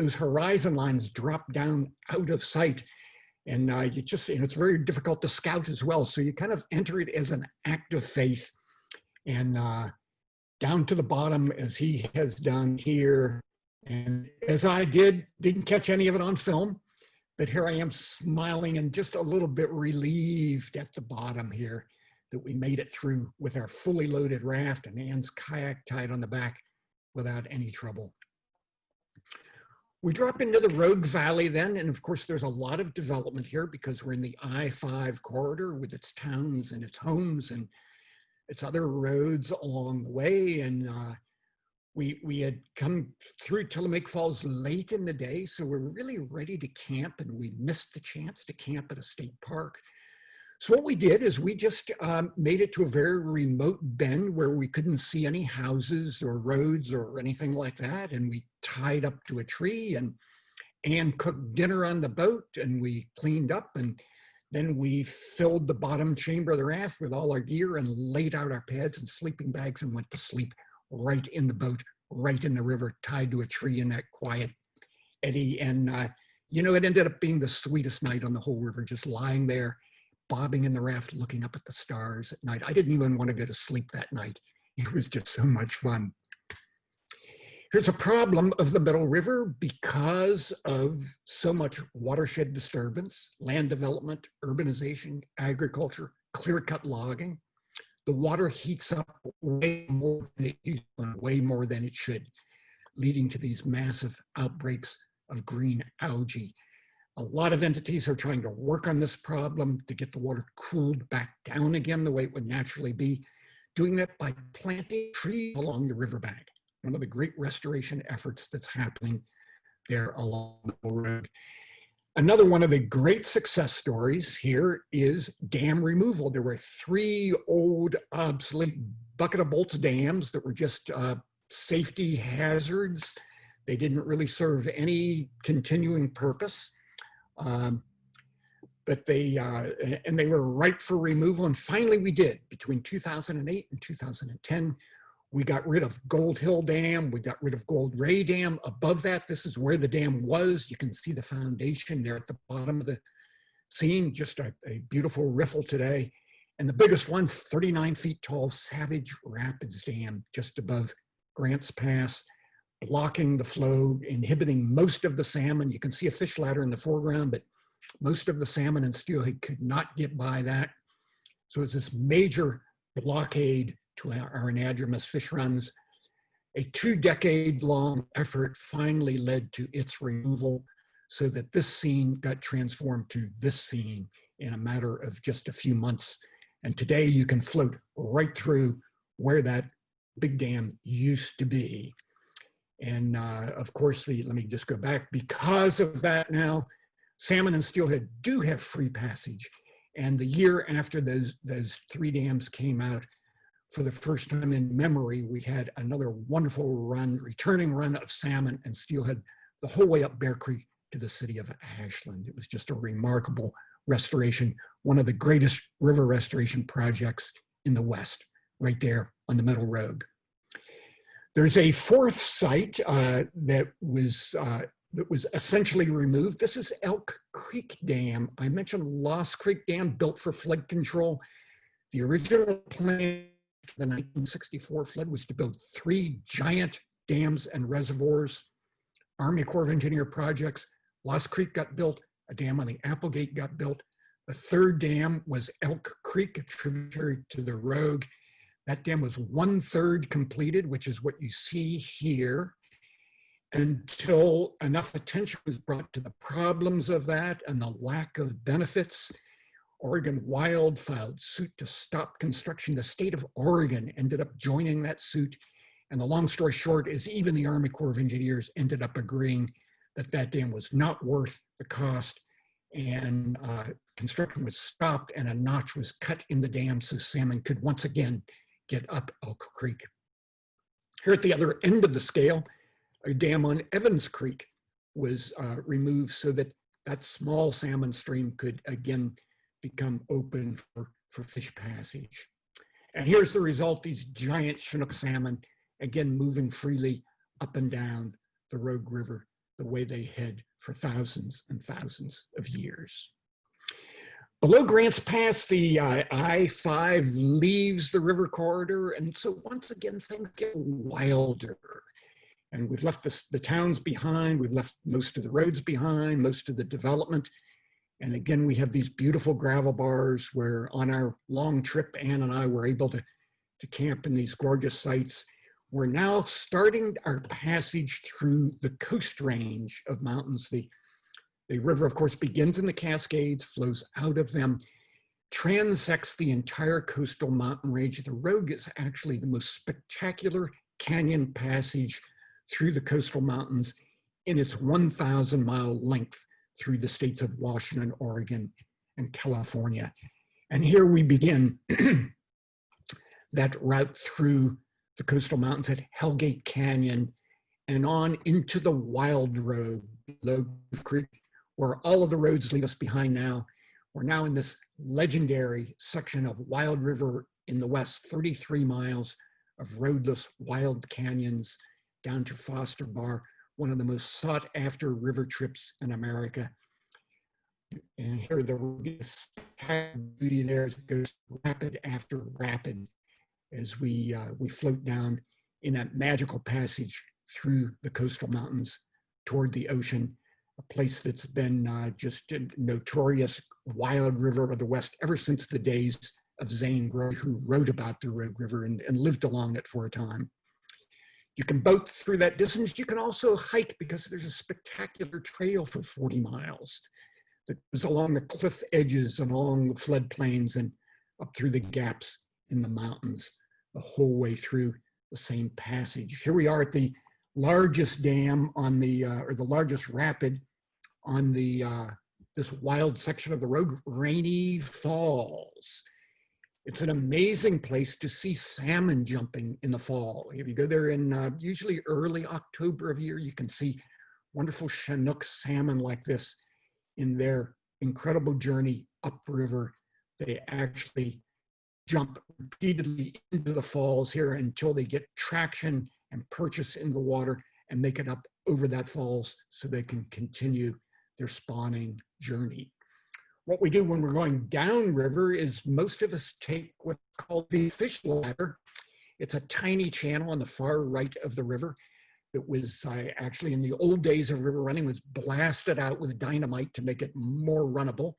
those horizon lines drop down out of sight. And it's very difficult to scout as well. So you kind of enter it as an act of faith, and down to the bottom as he has done here. And as I didn't catch any of it on film, but here I am smiling and just a little bit relieved at the bottom here that we made it through with our fully loaded raft and Anne's kayak tied on the back without any trouble. We drop into the Rogue Valley then, and of course there's a lot of development here because we're in the I-5 corridor with its towns and its homes and its other roads along the way. And we had come through Tillamook Falls late in the day, so we're really ready to camp, and we missed the chance to camp at a state park. So what we did is we just made it to a very remote bend where we couldn't see any houses or roads or anything like that. And we tied up to a tree and cooked dinner on the boat, and we cleaned up, and then we filled the bottom chamber of the raft with all our gear and laid out our pads and sleeping bags and went to sleep right in the boat, right in the river, tied to a tree in that quiet eddy. And, it ended up being the sweetest night on the whole river, just lying there, bobbing in the raft, looking up at the stars at night. I didn't even want to go to sleep that night. It was just so much fun. Here's a problem of the Middle River because of so much watershed disturbance, land development, urbanization, agriculture, clear-cut logging. The water heats up way more than it used to, way more than it should, leading to these massive outbreaks of green algae. A lot of entities are trying to work on this problem to get the water cooled back down again the way it would naturally be, doing that by planting trees along the riverbank. One of the great restoration efforts that's happening there along the road. Another one of the great success stories here is dam removal. There were 3 old, obsolete bucket of bolts dams that were just safety hazards. They didn't really serve any continuing purpose, but they were ripe for removal. And finally we did. Between 2008 and 2010, we got rid of Gold Hill Dam. We got rid of Gold Ray Dam. Above that, this is where the dam was. You can see the foundation there at the bottom of the scene, just a beautiful riffle today. And the biggest one, 39 feet tall, Savage Rapids Dam, just above Grants Pass, blocking the flow, inhibiting most of the salmon. You can see a fish ladder in the foreground, but most of the salmon and steelhead could not get by that. So it's this major blockade to our anadromous fish runs. A 2-decade-long effort finally led to its removal so that this scene got transformed to this scene in a matter of just a few months. And today you can float right through where that big dam used to be. And of course, let me just go back. Because of that now, salmon and steelhead do have free passage. And the year after those 3 dams came out, for the first time in memory, we had another wonderful returning run of salmon and steelhead the whole way up Bear Creek to the city of Ashland. It was just a remarkable restoration, one of the greatest river restoration projects in the West, right there on the Middle Road. There's a 4th site that was essentially removed. This is Elk Creek Dam. I mentioned Lost Creek Dam, built for flood control. The original plan for the 1964 flood was to build 3 giant dams and reservoirs. Army Corps of Engineer projects. Lost Creek got built. A dam on the Applegate got built. The 3rd dam was Elk Creek, a tributary to the Rogue. That dam was 1/3 completed, which is what you see here, until enough attention was brought to the problems of that and the lack of benefits. Oregon Wild filed suit to stop construction. The state of Oregon ended up joining that suit. And the long story short is even the Army Corps of Engineers ended up agreeing that that dam was not worth the cost, and construction was stopped and a notch was cut in the dam so salmon could once again get up Elk Creek. Here at the other end of the scale, a dam on Evans Creek was removed so that that small salmon stream could again become open for fish passage. And here's the result, these giant Chinook salmon, again moving freely up and down the Rogue River the way they had for thousands and thousands of years. Below Grants Pass, the I-5 leaves the river corridor, and so once again, things get wilder. And we've left the towns behind, we've left most of the roads behind, most of the development. And again, we have these beautiful gravel bars where on our long trip, Ann and I were able to camp in these gorgeous sites. We're now starting our passage through the coast range of mountains. The river, of course, begins in the Cascades, flows out of them, transects the entire coastal mountain range. The road is actually the most spectacular canyon passage through the coastal mountains in its 1,000-mile length through the states of Washington, Oregon, and California. And here we begin that route through the coastal mountains at Hellgate Canyon and on into the Wild Road, Low Creek, where all of the roads leave us behind now. We're now in this legendary section of Wild River in the west, 33 miles of roadless wild canyons down to Foster Bar, one of the most sought after river trips in America. And here the beauty there as it goes rapid after rapid as we float down in that magical passage through the coastal mountains toward the ocean, a place that's been just a notorious wild river of the West ever since the days of Zane Grey, who wrote about the Rogue River and lived along it for a time. You can boat through that distance. You can also hike because there's a spectacular trail for 40 miles that goes along the cliff edges and along the floodplains and up through the gaps in the mountains, the whole way through the same passage. Here we are at the largest dam on the, or the largest rapid on the, this wild section of the road, Rainy Falls. It's an amazing place to see salmon jumping in the fall. If you go there in usually early October of year, you can see wonderful Chinook salmon like this in their incredible journey upriver. They actually jump repeatedly into the falls here until they get traction and purchase in the water and make it up over that falls so they can continue their spawning journey. What we do when we're going downriver is most of us take what's called the fish ladder. It's a tiny channel on the far right of the river that was actually in the old days of river running was blasted out with dynamite to make it more runnable.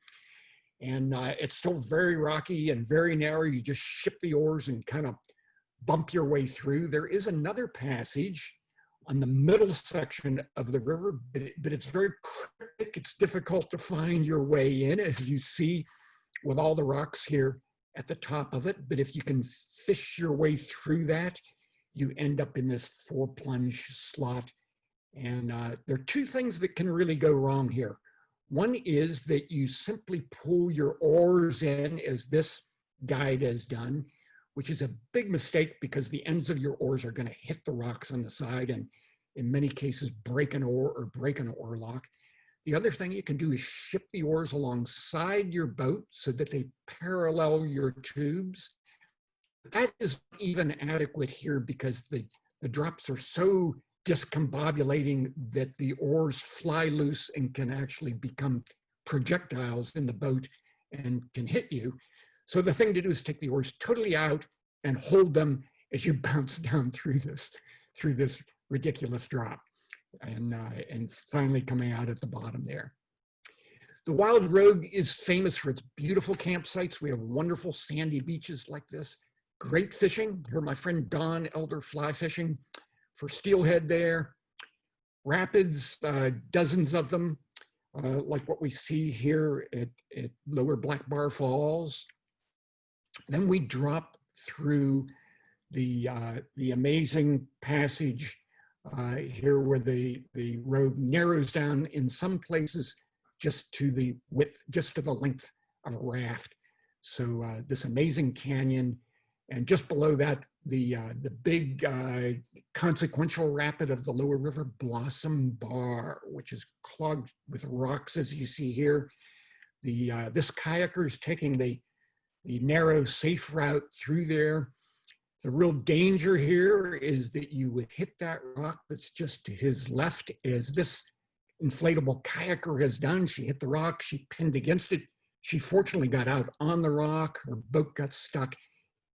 And it's still very rocky and very narrow. You just ship the oars and kind of bump your way through. There is another passage on the middle section of the river, but it's very cryptic. It's difficult to find your way in, as you see with all the rocks here at the top of it. But if you can fish your way through that, you end up in this 4-plunge slot. And there are two things that can really go wrong here. One is that you simply pull your oars in, as this guide has done, which is a big mistake because the ends of your oars are going to hit the rocks on the side and in many cases break an oar or break an oar lock. The other thing you can do is ship the oars alongside your boat so that they parallel your tubes. That is even adequate here because the drops are so discombobulating that the oars fly loose and can actually become projectiles in the boat and can hit you. So the thing to do is take the oars totally out and hold them as you bounce down through this ridiculous drop, and finally coming out at the bottom there. The Wild Rogue is famous for its beautiful campsites. We have wonderful sandy beaches like this, great fishing. Here my friend Don Elder fly fishing for steelhead there. Rapids, dozens of them, like what we see here at Lower Black Bar Falls. Then we drop through the amazing passage here where the road narrows down in some places just to the width, just to the length of a raft. So this amazing canyon, and just below that, the big consequential rapid of the lower river, Blossom Bar, which is clogged with rocks as you see here. This kayaker is taking the narrow, safe route through there. The real danger here is that you would hit that rock that's just to his left as this inflatable kayaker has done. She hit the rock, she pinned against it. She fortunately got out on the rock, her boat got stuck.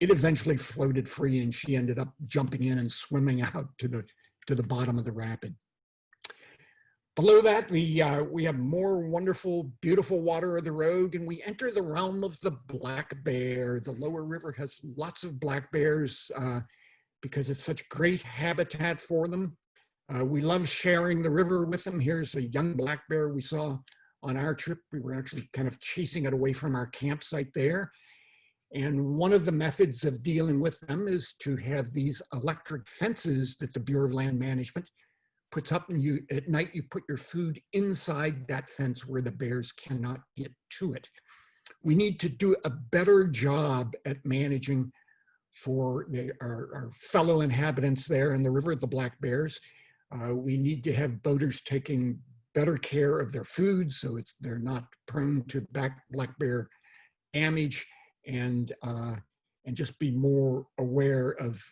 It eventually floated free and she ended up jumping in and swimming out to the bottom of the rapid. Below that, we have more wonderful, beautiful water of the road, and we enter the realm of the black bear. The lower river has lots of black bears because it's such great habitat for them. We love sharing the river with them. Here's a young black bear we saw on our trip. We were actually kind of chasing it away from our campsite there. And one of the methods of dealing with them is to have these electric fences that the Bureau of Land Management puts up, and at night you put your food inside that fence where the bears cannot get to it. We need to do a better job at managing for our fellow inhabitants there in the river, the black bears. We need to have boaters taking better care of their food so they're not prone to black bear damage, and just be more aware of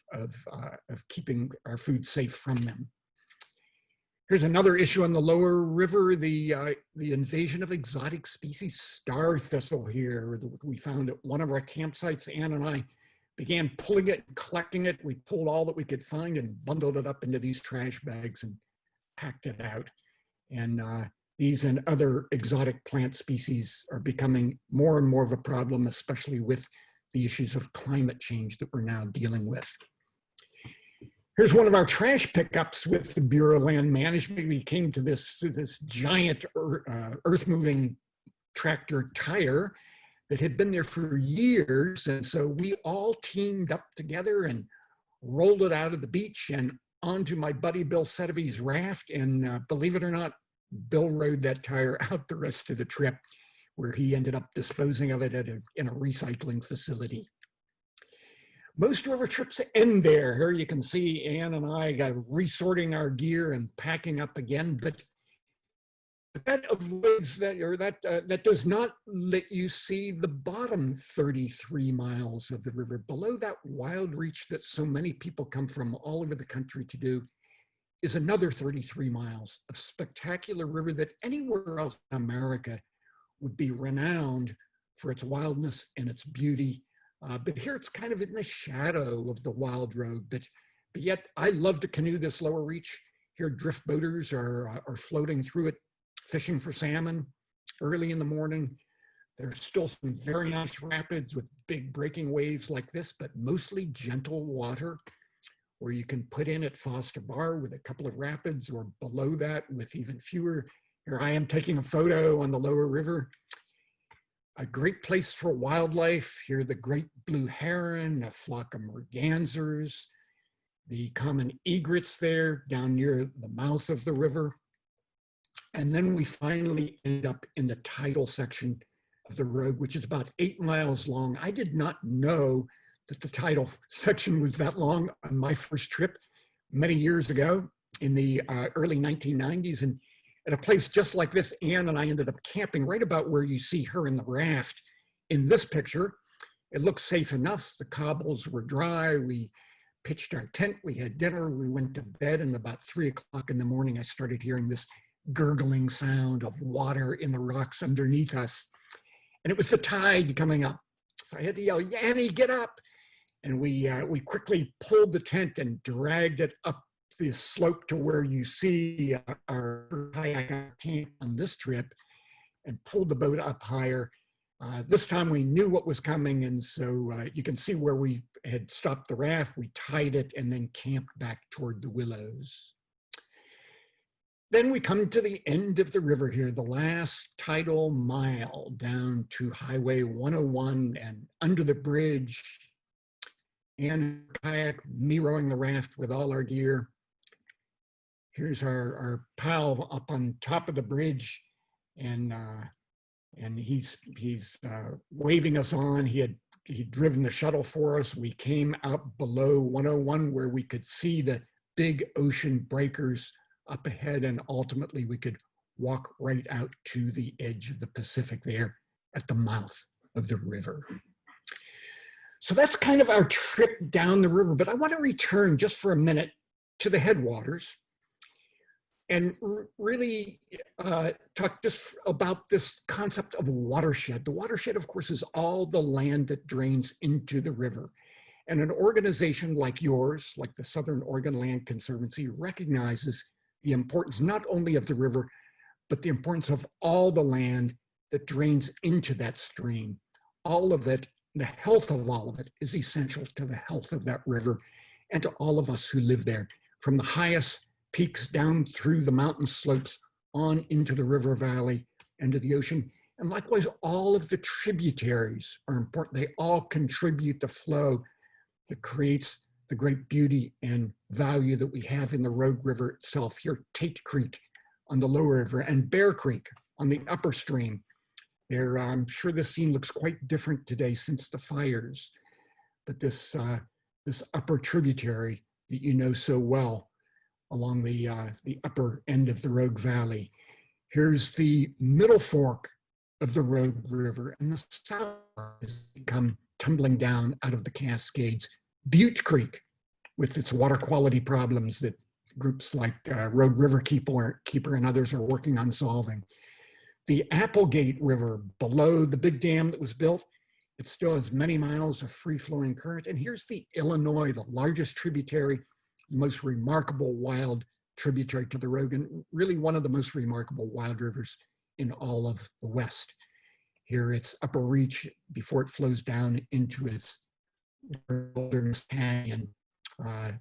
keeping our food safe from them. Here's another issue on the lower river, the invasion of exotic species, star thistle here. We found at one of our campsites. Ann and I began pulling it and collecting it. We pulled all that we could find and bundled it up into these trash bags and packed it out. And these and other exotic plant species are becoming more and more of a problem, especially with the issues of climate change that we're now dealing with. Here's one of our trash pickups with the Bureau of Land Management. We came to this giant earth-moving tractor tire that had been there for years. And so we all teamed up together and rolled it out of the beach and onto my buddy Bill Sedevy's raft. And believe it or not, Bill rode that tire out the rest of the trip, where he ended up disposing of it in a recycling facility. Most river trips end there. Here you can see Ann and I got resorting our gear and packing up again, but that avoids that, or that does not let you see the bottom 33 miles of the river. Below that wild reach that so many people come from all over the country to do is another 33 miles of spectacular river that anywhere else in America would be renowned for its wildness and its beauty. But here it's kind of in the shadow of the wild road, but yet I love to canoe this lower reach. Here drift boaters are floating through it, fishing for salmon early in the morning. There's still some very nice rapids with big breaking waves like this, but mostly gentle water where you can put in at Foster Bar with a couple of rapids, or below that with even fewer. Here I am taking a photo on the lower river. A great place for wildlife. Here, the great blue heron, a flock of mergansers, the common egrets there down near the mouth of the river. And then we finally end up in the tidal section of the road, which is about 8 miles long. I did not know that the tidal section was that long on my first trip many years ago in the early 1990s. And at a place just like this, Ann and I ended up camping right about where you see her in the raft in this picture. It looked safe enough. The cobbles were dry. We pitched our tent. We had dinner. We went to bed. And about 3 o'clock in the morning, I started hearing this gurgling sound of water in the rocks underneath us. And it was the tide coming up. So I had to yell, "Yanni, get up." And we quickly pulled the tent and dragged it up the slope to where you see our kayak camp on this trip, and pulled the boat up higher. This time we knew what was coming, and so you can see where we had stopped the raft. We tied it and then camped back toward the willows. Then we come to the end of the river here, the last tidal mile down to Highway 101 and under the bridge, and kayak, me rowing the raft with all our gear. Here's our pal up on top of the bridge, and he's waving us on. He'd driven the shuttle for us. We came out below 101 where we could see the big ocean breakers up ahead, and ultimately we could walk right out to the edge of the Pacific there at the mouth of the river. So that's kind of our trip down the river, but I want to return just for a minute to the headwaters. and really talk just about this concept of watershed. The watershed, of course, is all the land that drains into the river. And an organization like yours, like the Southern Oregon Land Conservancy, recognizes the importance not only of the river, but the importance of all the land that drains into that stream. All of it, the health of all of it, is essential to the health of that river and to all of us who live there, from the highest peaks down through the mountain slopes on into the river valley and to the ocean. And likewise, all of the tributaries are important. They all contribute to flow that creates the great beauty and value that we have in the Rogue River itself. Here, Tate Creek on the lower river and Bear Creek on the upper stream. There, I'm sure the scene looks quite different today since the fires, but this upper tributary that you know so well along the upper end of the Rogue Valley. Here's the middle fork of the Rogue River, and the south has come tumbling down out of the Cascades. Butte Creek, with its water quality problems that groups like Rogue River Keeper and others are working on solving. The Applegate River, below the big dam that was built, it still has many miles of free-flowing current. And here's the Illinois, the largest tributary, most remarkable wild tributary to the Rogue, and really one of the most remarkable wild rivers in all of the West. Here it's Upper Reach before it flows down into its Wilderness Canyon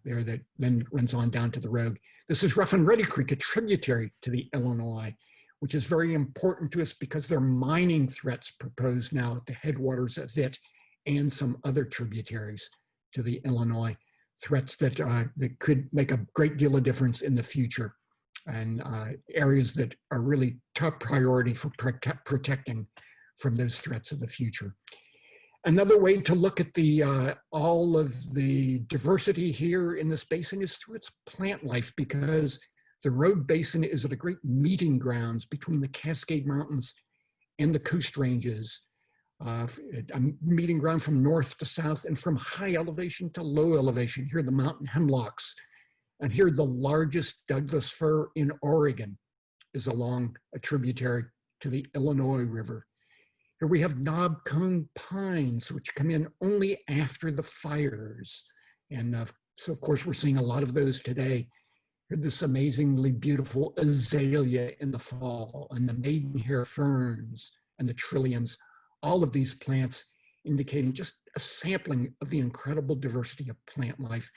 there that then runs on down to the Rogue. This is Rough and Ready Creek, a tributary to the Illinois, which is very important to us because there are mining threats proposed now at the headwaters of it and some other tributaries to the Illinois, threats that, that could make a great deal of difference in the future, and areas that are really top priority for protecting from those threats of the future. Another way to look at the all of the diversity here in this basin is through its plant life, because the Rogue Basin is at a great meeting grounds between the Cascade Mountains and the Coast Ranges, a meeting ground from north to south and from high elevation to low elevation. Here are the mountain hemlocks, and here the largest Douglas fir in Oregon is along a tributary to the Illinois River. Here we have knob cone pines, which come in only after the fires. And so of course we're seeing a lot of those today. Here's this amazingly beautiful azalea in the fall, and the maidenhair ferns and the trilliums, all of these plants indicating just a sampling of the incredible diversity of plant life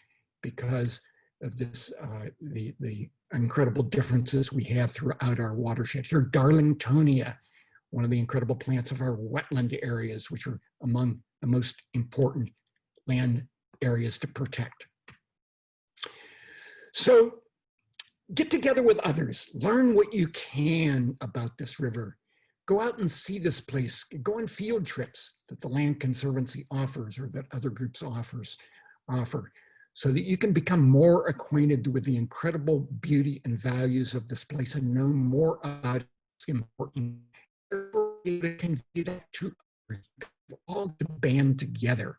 because of this, the incredible differences we have throughout our watershed. Here, Darlingtonia, one of the incredible plants of our wetland areas, which are among the most important land areas to protect. So get together with others, learn what you can about this river. Go out and see this place, go on field trips that the Land Conservancy offers or that other groups offer, so that you can become more acquainted with the incredible beauty and values of this place and know more about its important. Convey that to all to band together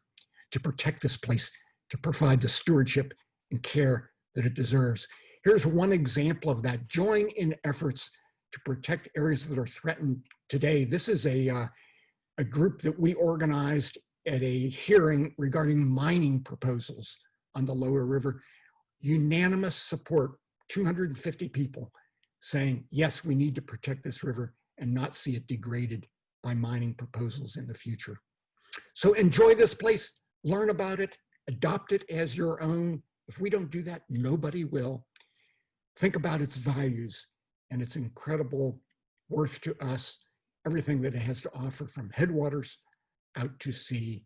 to protect this place, to provide the stewardship and care that it deserves. Here's one example of that. Join in efforts to protect areas that are threatened today. This is a group that we organized at a hearing regarding mining proposals on the lower river. Unanimous support, 250 people saying, yes, we need to protect this river and not see it degraded by mining proposals in the future. So enjoy this place, learn about it, adopt it as your own. If we don't do that, nobody will. Think about its values and its incredible worth to us, everything that it has to offer from headwaters out to sea.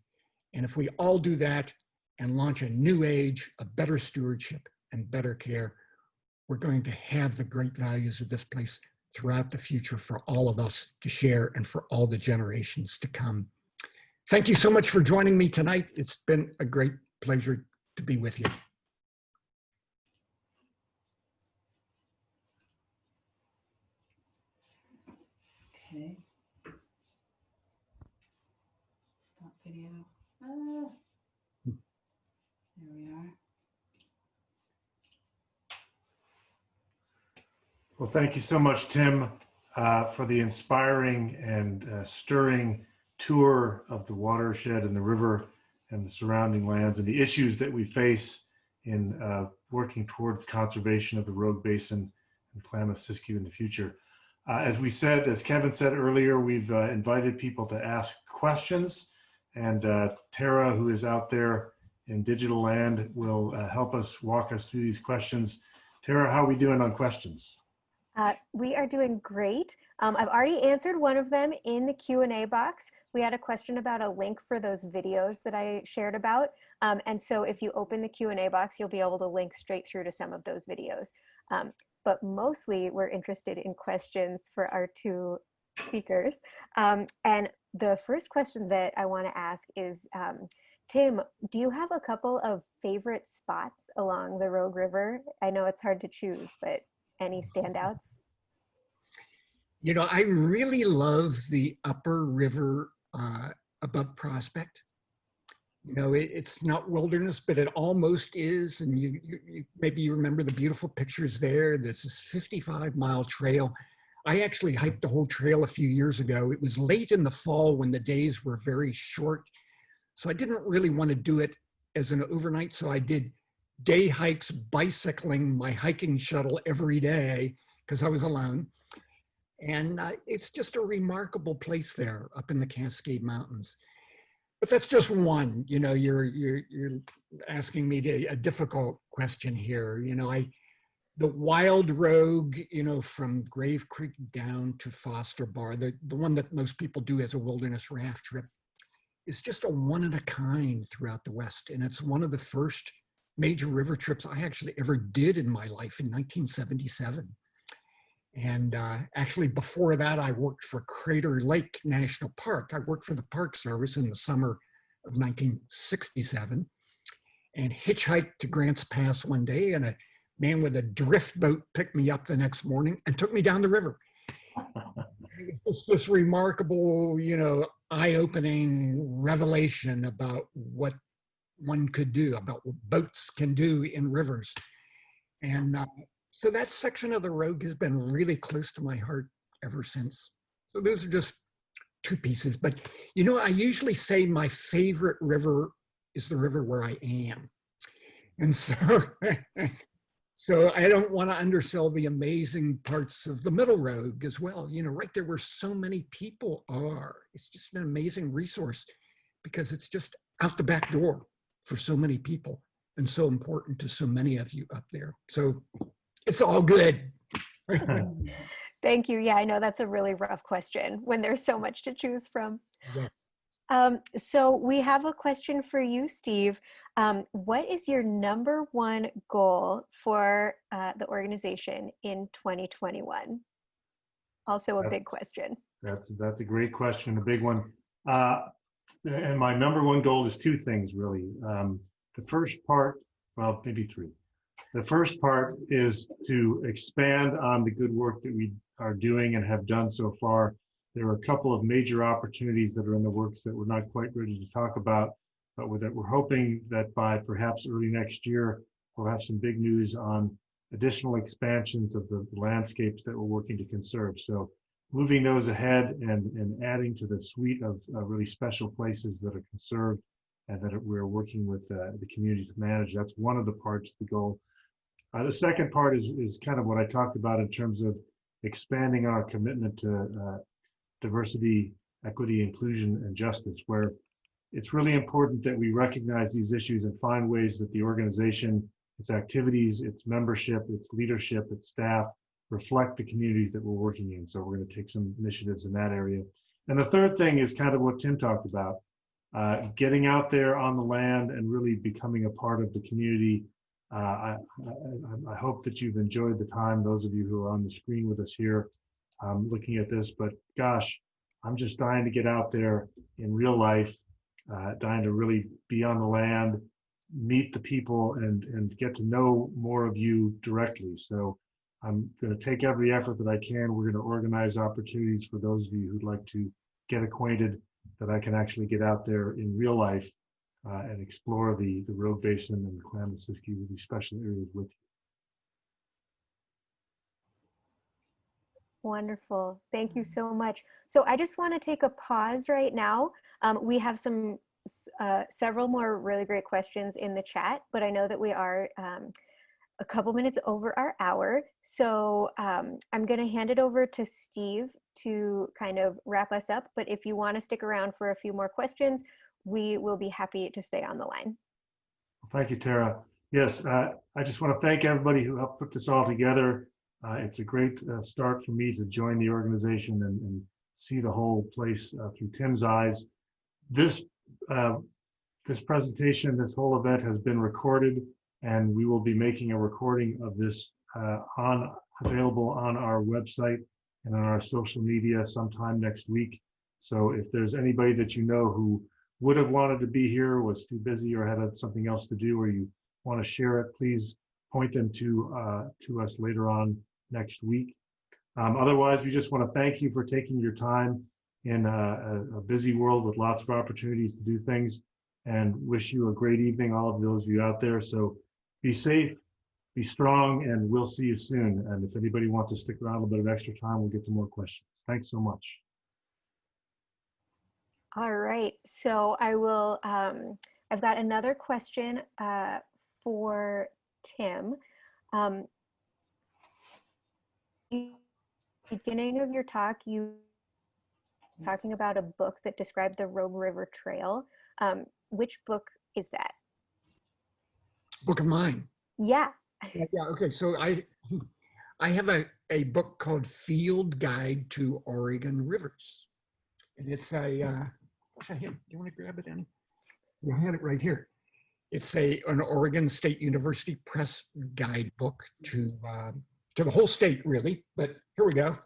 And if we all do that and launch a new age of better stewardship and better care, we're going to have the great values of this place throughout the future for all of us to share and for all the generations to come. Thank you so much for joining me tonight. It's been a great pleasure to be with you. Okay. Stop video. There we are. Well, thank you so much, Tim, for the inspiring and stirring tour of the watershed and the river and the surrounding lands and the issues that we face in working towards conservation of the Rogue Basin and Klamath-Siskiyou in the future. As we said, as Kevin said earlier, we've invited people to ask questions, and Tara, who is out there in digital land, will help us walk us through these questions. Tara, how are we doing on questions? We are doing great. I've already answered one of them in the Q&A box. We had a question about a link for those videos that I shared about. And so if you open the Q&A box, you'll be able to link straight through to some of those videos. But mostly we're interested in questions for our two speakers. And the first question that I want to ask is, Tim, do you have a couple of favorite spots along the Rogue River? I know it's hard to choose, but any standouts? You know, I really love the upper river above Prospect. You know, it's not wilderness, but it almost is. And maybe you remember the beautiful pictures there. There's this 55-mile trail. I actually hiked the whole trail a few years ago. It was late in the fall when the days were very short. So I didn't really want to do it as an overnight. So I did day hikes, bicycling my hiking shuttle every day because I was alone. And it's just a remarkable place there up in the Cascade Mountains. But that's just one. You know, you're asking me a difficult question here. You know, the Wild Rogue, you know, from Grave Creek down to Foster Bar, the one that most people do as a wilderness raft trip, is just a one of a kind throughout the West. And it's one of the first major river trips I actually ever did in my life in 1977. And actually before that, I worked for Crater Lake National Park. I worked for the Park Service in the summer of 1967 and hitchhiked to Grants Pass one day, and a man with a drift boat picked me up the next morning and took me down the river. It's this remarkable, you know, eye-opening revelation about what one could do, about what boats can do in rivers. And so that section of the Rogue has been really close to my heart ever since. So those are just two pieces. But, you know, I usually say my favorite river is the river where I am. And so, so I don't want to undersell the amazing parts of the Middle Rogue as well. You know, right there where so many people are. It's just an amazing resource because it's just out the back door for so many people and so important to so many of you up there. So it's all good. Thank you. Yeah, I know that's a really rough question when there's so much to choose from. Yeah. So we have a question for you, Steve. What is your #1 goal for the organization in 2021? Also a big question. That's a great question, a big one. And my #1 goal is two things, really. The first part, well, maybe three. The first part is to expand on the good work that we are doing and have done so far. There are a couple of major opportunities that are in the works that we're not quite ready to talk about, but that we're hoping that by perhaps early next year, we'll have some big news on additional expansions of the landscapes that we're working to conserve. So moving those ahead and adding to the suite of really special places that are conserved and that we're working with the community to manage. That's one of the parts of the goal. The second part is kind of what I talked about in terms of expanding our commitment to diversity, equity, inclusion, and justice, where it's really important that we recognize these issues and find ways that the organization, its activities, its membership, its leadership, its staff reflect the communities that we're working in. So we're going to take some initiatives in that area. And the third thing is kind of what Tim talked about, getting out there on the land and really becoming a part of the community. I hope that you've enjoyed the time, those of you who are on the screen with us here looking at this, but gosh, I'm just dying to get out there in real life, dying to really be on the land, meet the people and get to know more of you directly. So I'm going to take every effort that I can. We're going to organize opportunities for those of you who'd like to get acquainted, that I can actually get out there in real life and explore the Rogue Basin and the Klamath-Siskiyou, these special areas with you. Wonderful. Thank you so much. So I just want to take a pause right now. We have several more really great questions in the chat, but I know that we are a couple minutes over our hour. So I'm going to hand it over to Steve to kind of wrap us up. But if you want to stick around for a few more questions, we will be happy to stay on the line. Thank you, Tara. Yes, I just want to thank everybody who helped put this all together. It's a great start for me to join the organization and see the whole place through Tim's eyes. This presentation, this whole event has been recorded, and we will be making a recording of this available on our website and on our social media sometime next week. So if there's anybody that you know who would have wanted to be here, was too busy, or had something else to do, or you want to share it, please point them to us later on next week. Otherwise, we just want to thank you for taking your time in a busy world with lots of opportunities to do things, and wish you a great evening, all of those of you out there. So be safe, be strong, and we'll see you soon. And if anybody wants to stick around a little bit of extra time, we'll get to more questions. Thanks so much. All right. So I will, I've got another question for Tim. Beginning of your talk, you were talking about a book that described the Rogue River Trail. Which book is that? Book of mine. Yeah. Yeah. Okay. So I have a book called Field Guide to Oregon Rivers, and it's a. Do you want to grab it, Annie? You had it right here. It's an Oregon State University Press guidebook to the whole state, really. But here we go.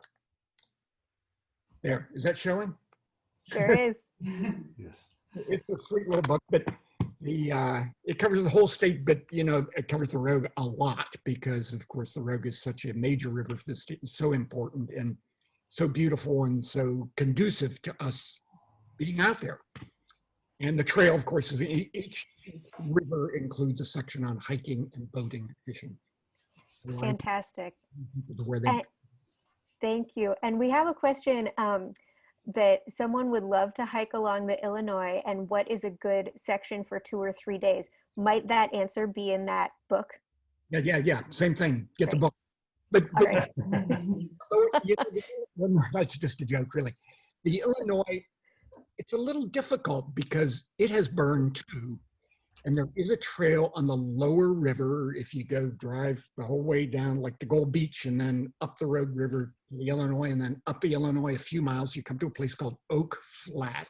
There, is that showing? There is. Yes. It's a sweet little book, but it covers the whole state, but it covers the Rogue a lot because, of course, the Rogue is such a major river for the state. It's so important and so beautiful and so conducive to us being out there. And the trail, of course, is each river includes a section on hiking and boating and fishing. Fantastic. Where they Thank you. And we have a question that someone would love to hike along the Illinois, and what is a good section for 2 or 3 days? Might that answer be in that book? Yeah. Same thing. Get the book. All right. That's just a joke, really. The Illinois, it's a little difficult because it has burned too. And there is a trail on the lower river if you go drive the whole way down like the Gold Beach and then up the Rogue River to the Illinois, and then up the Illinois a few miles, you come to a place called Oak Flat.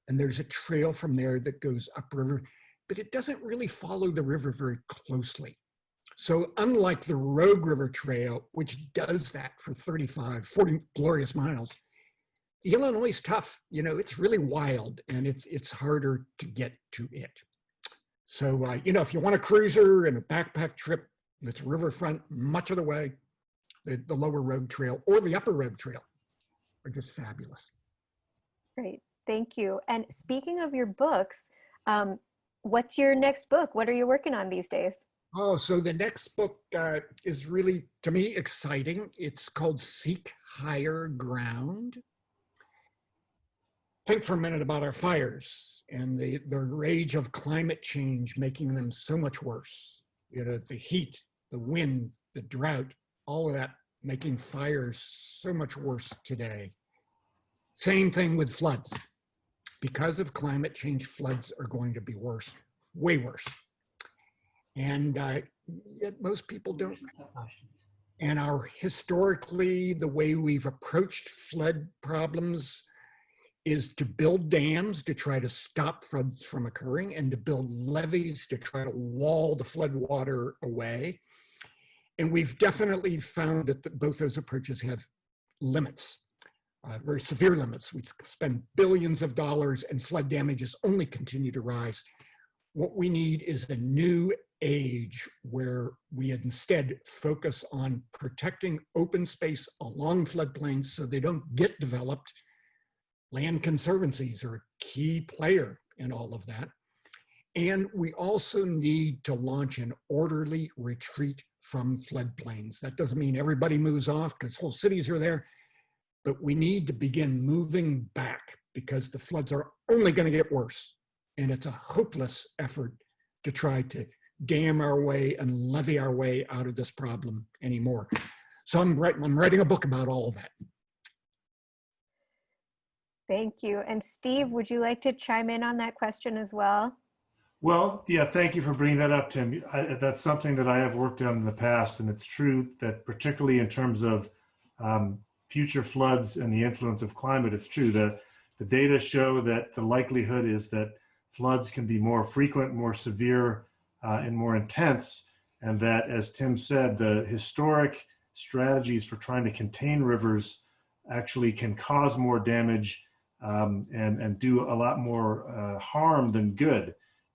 And there's a trail from there that goes upriver, but it doesn't really follow the river very closely. So unlike the Rogue River Trail, which does that for 40 glorious miles, the Illinois is tough. It's really wild, and it's harder to get to it. So, if you want a cruiser and a backpack trip that's riverfront much of the way, the lower Rogue Trail or the upper Rogue Trail are just fabulous. Great. Thank you. And speaking of your books, what's your next book? What are you working on these days? Oh, so the next book is really, to me, exciting. It's called Seek Higher Ground. Think for a minute about our fires and the rage of climate change making them so much worse. The heat, the wind, the drought, all of that making fires so much worse today. Same thing with floods. Because of climate change, floods are going to be worse, way worse. And yet most people don't. And historically, the way we've approached flood problems is to build dams to try to stop floods from occurring and to build levees to try to wall the flood water away. And we've definitely found that both those approaches have limits, very severe limits. We spend billions of dollars and flood damages only continue to rise. What we need is a new age where we instead focus on protecting open space along floodplains so they don't get developed. Land conservancies are a key player in all of that. And we also need to launch an orderly retreat from floodplains. That doesn't mean everybody moves off because whole cities are there, but we need to begin moving back because the floods are only going to get worse. And it's a hopeless effort to try to dam our way and levee our way out of this problem anymore. So I'm writing a book about all of that. Thank you. And Steve, would you like to chime in on that question as well? Well, yeah, thank you for bringing that up, Tim. That's something that I have worked on in the past, and it's true that particularly in terms of future floods and the influence of climate, it's true that the data show that the likelihood is that floods can be more frequent, more severe, and more intense, and that, as Tim said, the historic strategies for trying to contain rivers actually can cause more damage and do a lot more harm than good.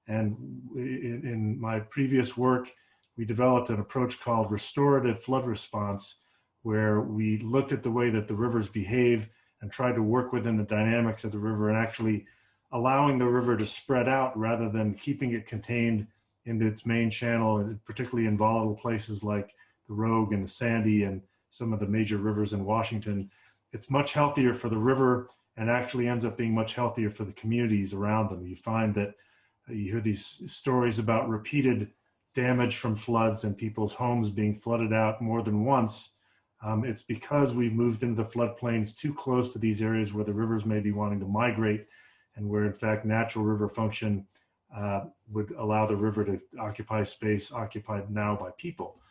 And in my previous work, we developed an approach called restorative flood response, where we looked at the way that the rivers behave and tried to work within the dynamics of the river and actually allowing the river to spread out rather than keeping it contained into its main channel, and particularly in volatile places like the Rogue and the Sandy and some of the major rivers in Washington. It's much healthier for the river and actually ends up being much healthier for the communities around them. You find that you hear these stories about repeated damage from floods and people's homes being flooded out more than once. It's because we've moved into the floodplains too close to these areas where the rivers may be wanting to migrate and where in fact natural river function would allow the river to occupy space occupied now by people.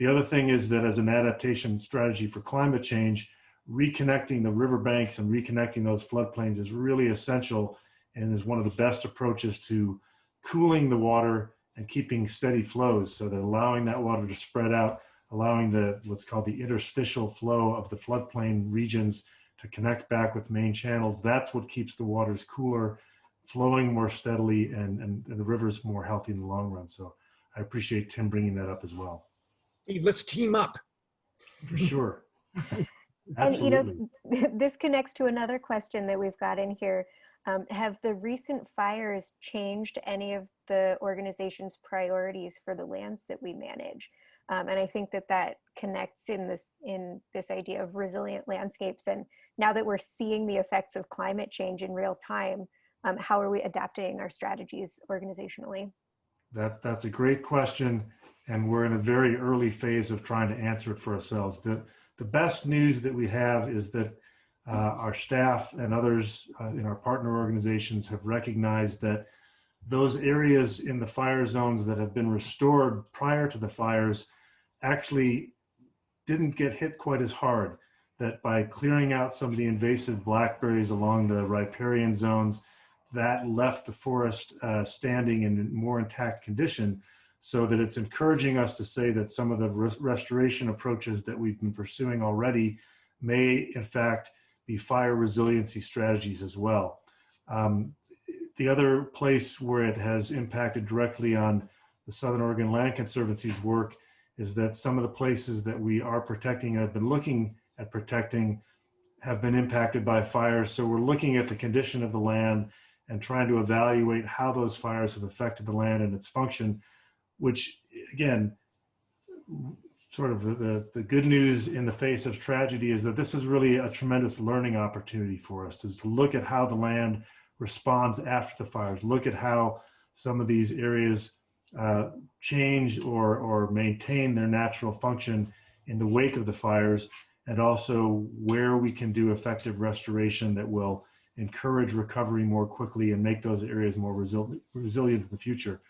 The other thing is that as an adaptation strategy for climate change, reconnecting the riverbanks and reconnecting those floodplains is really essential and is one of the best approaches to cooling the water and keeping steady flows, so that allowing that water to spread out, allowing what's called the interstitial flow of the floodplain regions to connect back with main channels. That's what keeps the waters cooler, flowing more steadily, and the rivers more healthy in the long run. So I appreciate Tim bringing that up as well. Steve, let's team up. For sure. And Absolutely. this connects to another question that we've got in here. Have the recent fires changed any of the organization's priorities for the lands that we manage? And I think that connects in this idea of resilient landscapes. And now that we're seeing the effects of climate change in real time, how are we adapting our strategies organizationally? That's a great question, and we're in a very early phase of trying to answer it for ourselves. The best news that we have is that our staff and others in our partner organizations have recognized that those areas in the fire zones that have been restored prior to the fires actually didn't get hit quite as hard, that by clearing out some of the invasive blackberries along the riparian zones, that left the forest standing in more intact condition, so that it's encouraging us to say that some of the restoration approaches that we've been pursuing already may in fact be fire resiliency strategies as well. The other place where it has impacted directly on the Southern Oregon Land Conservancy's work is that some of the places that we are protecting and have been looking at protecting have been impacted by fires. So we're looking at the condition of the land and trying to evaluate how those fires have affected the land and its function, which again, sort of the good news in the face of tragedy is that this is really a tremendous learning opportunity for us, is to look at how the land responds after the fires, look at how some of these areas change or maintain their natural function in the wake of the fires, and also where we can do effective restoration that will encourage recovery more quickly and make those areas more resilient in the future.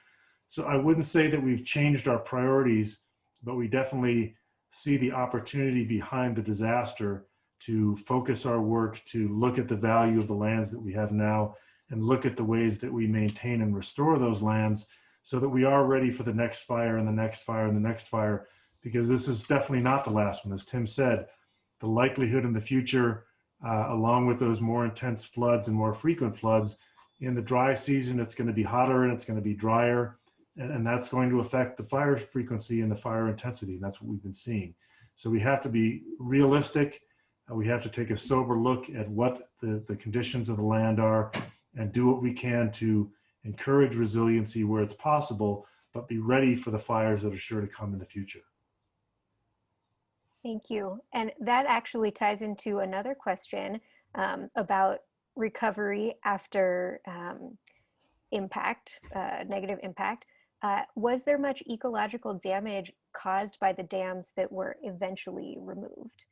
So I wouldn't say that we've changed our priorities, but we definitely see the opportunity behind the disaster to focus our work, to look at the value of the lands that we have now and look at the ways that we maintain and restore those lands so that we are ready for the next fire and the next fire and the next fire, because this is definitely not the last one. As Tim said, the likelihood in the future, along with those more intense floods and more frequent floods, in the dry season, it's going to be hotter and it's going to be drier. And that's going to affect the fire frequency and the fire intensity. And that's what we've been seeing. So we have to be realistic. We have to take a sober look at what the conditions of the land are and do what we can to encourage resiliency where it's possible, but be ready for the fires that are sure to come in the future. Thank you. And that actually ties into another question about recovery after impact, negative impact. Was there much ecological damage caused by the dams that were eventually removed?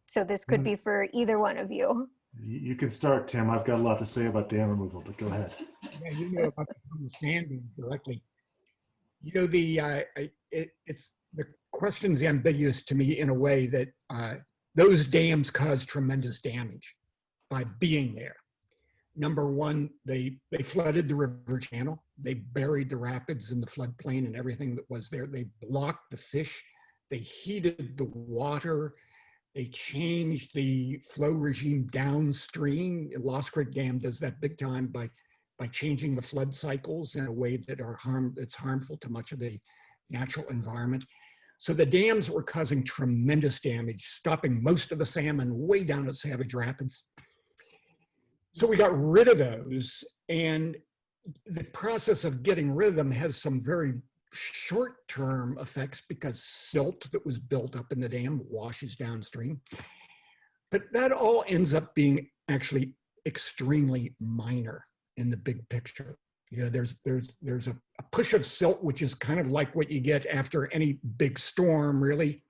So this could be for either one of you. You can start, Tim. I've got a lot to say about dam removal, but go ahead. Yeah, you know about the sand dune directly. You know, it's the question's ambiguous to me in a way that those dams caused tremendous damage by being there. Number one, they flooded the river channel. They buried the rapids in the floodplain and everything that was there. They blocked the fish. They heated the water. They changed the flow regime downstream. Lost Creek Dam does that big time by changing the flood cycles in a way that it's harmful to much of the natural environment. So the dams were causing tremendous damage, stopping most of the salmon way down at Savage Rapids. So we got rid of those, and the process of getting rid of them has some very short-term effects because silt that was built up in the dam washes downstream. But that all ends up being actually extremely minor in the big picture. You know, there's a push of silt, which is kind of like what you get after any big storm, really.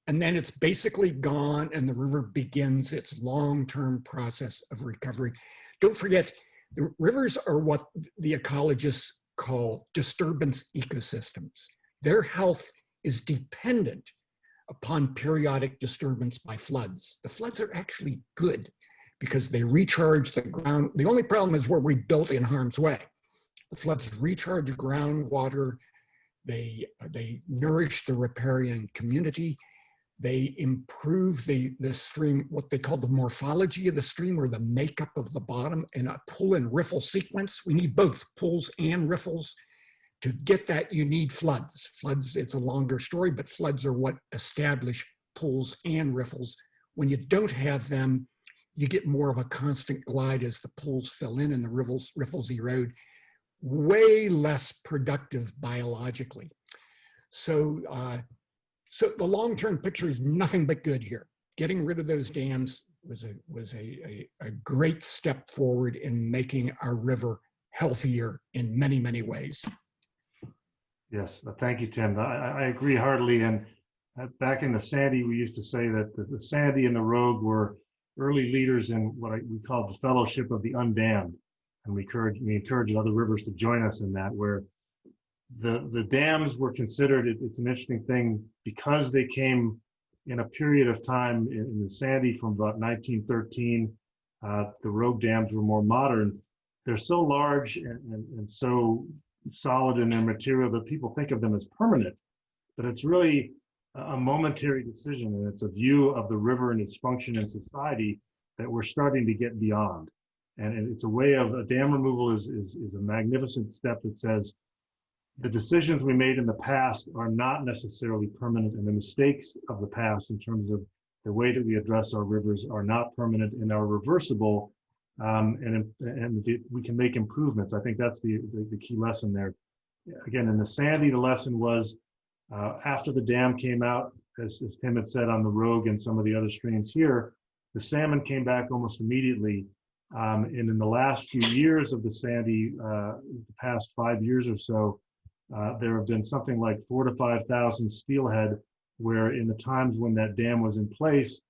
And then it's basically gone, and the river begins its long-term process of recovery. Don't forget, the rivers are what the ecologists call disturbance ecosystems. Their health is dependent upon periodic disturbance by floods. The floods are actually good because they recharge the ground. The only problem is where we built in harm's way. The floods recharge groundwater. They nourish the riparian community. They improve the stream, what they call the morphology of the stream, or the makeup of the bottom, in a pull and riffle sequence. We need both pulls and riffles. To get that, you need floods. Floods, it's a longer story, but floods are what establish pulls and riffles. When you don't have them, you get more of a constant glide as the pulls fill in and the riffles erode. Way less productive biologically. So the long-term picture is nothing but good here. Getting rid of those dams was a great step forward in making our river healthier in many, many ways. Yes, thank you, Tim. I agree heartily. And back in the Sandy, we used to say that the Sandy and the Rogue were early leaders in what we called the Fellowship of the Undammed. And we encouraged other rivers to join us in that, where the dams were considered, it's an interesting thing, because they came in a period of time in the Sandy from about 1913, the Rogue dams were more modern. They're so large and so solid in their material that people think of them as permanent, but it's really a momentary decision, and it's a view of the river and its function in society that we're starting to get beyond. And it's a way of, a dam removal is a magnificent step that says the decisions we made in the past are not necessarily permanent, and the mistakes of the past in terms of the way that we address our rivers are not permanent and are reversible, and we can make improvements. I think that's the key lesson there. Again, in the Sandy, the lesson was after the dam came out, as Tim had said, on the Rogue and some of the other streams here, the salmon came back almost immediately. And in the last few years of the Sandy, the past 5 years or so, there have been something like 4,000 to 5,000 steelhead, where in the times when that dam was in place,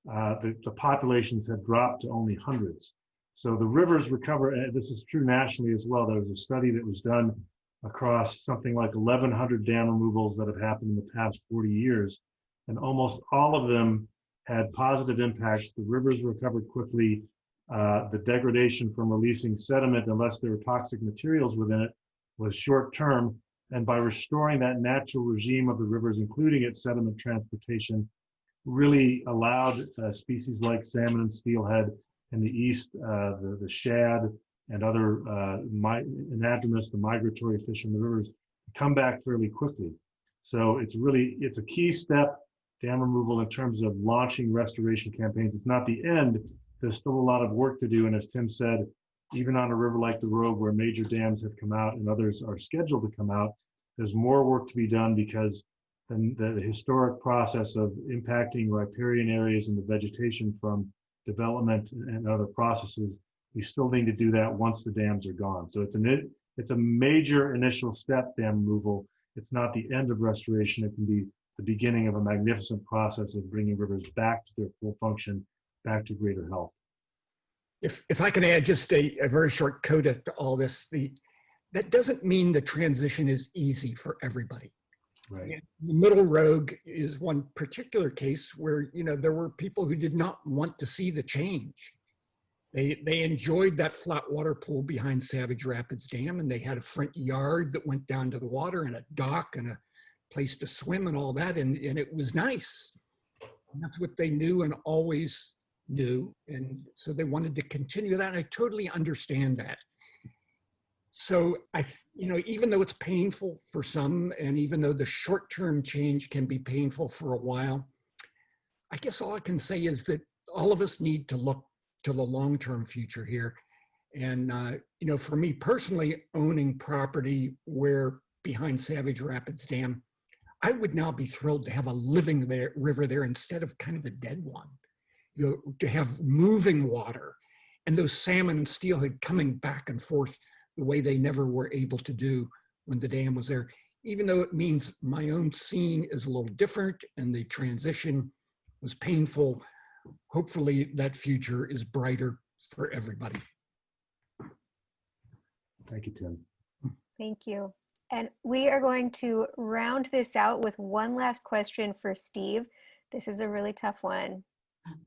the populations had dropped to only hundreds. So the rivers recover, and this is true nationally as well. There was a study that was done across something like 1,100 dam removals that have happened in the past 40 years, and almost all of them had positive impacts. The rivers recovered quickly. The degradation from releasing sediment, unless there were toxic materials within it, was short-term. And by restoring that natural regime of the rivers, including its sediment transportation, really allowed species like salmon and steelhead in the east, the shad and other anadromous, the migratory fish in the rivers, to come back fairly quickly. So it's a key step, dam removal, in terms of launching restoration campaigns. It's not the end. There's still a lot of work to do. And as Tim said, even on a river like the Rogue, where major dams have come out and others are scheduled to come out, there's more work to be done because the historic process of impacting riparian areas and the vegetation from development and other processes, we still need to do that once the dams are gone. So it's a major initial step, dam removal. It's not the end of restoration. It can be the beginning of a magnificent process of bringing rivers back to their full function, back to greater health. If I could add just a very short coda to all this, that doesn't mean the transition is easy for everybody. Right. The Middle Rogue is one particular case where, you know, there were people who did not want to see the change. They enjoyed that flat water pool behind Savage Rapids Dam, and they had a front yard that went down to the water and a dock and a place to swim and all that, and it was nice. And that's what they knew and always knew, and so they wanted to continue that. And I totally understand that. So you know, even though it's painful for some, and even though the short-term change can be painful for a while, I guess all I can say is that all of us need to look to the long-term future here. And you know, for me personally, owning property where behind Savage Rapids Dam, I would now be thrilled to have a living river there instead of kind of a dead one. You know, to have moving water and those salmon and steelhead coming back and forth the way they never were able to do when the dam was there. Even though it means my own scene is a little different and the transition was painful, hopefully that future is brighter for everybody. Thank you, Tim. Thank you. And we are going to round this out with one last question for Steve. This is a really tough one.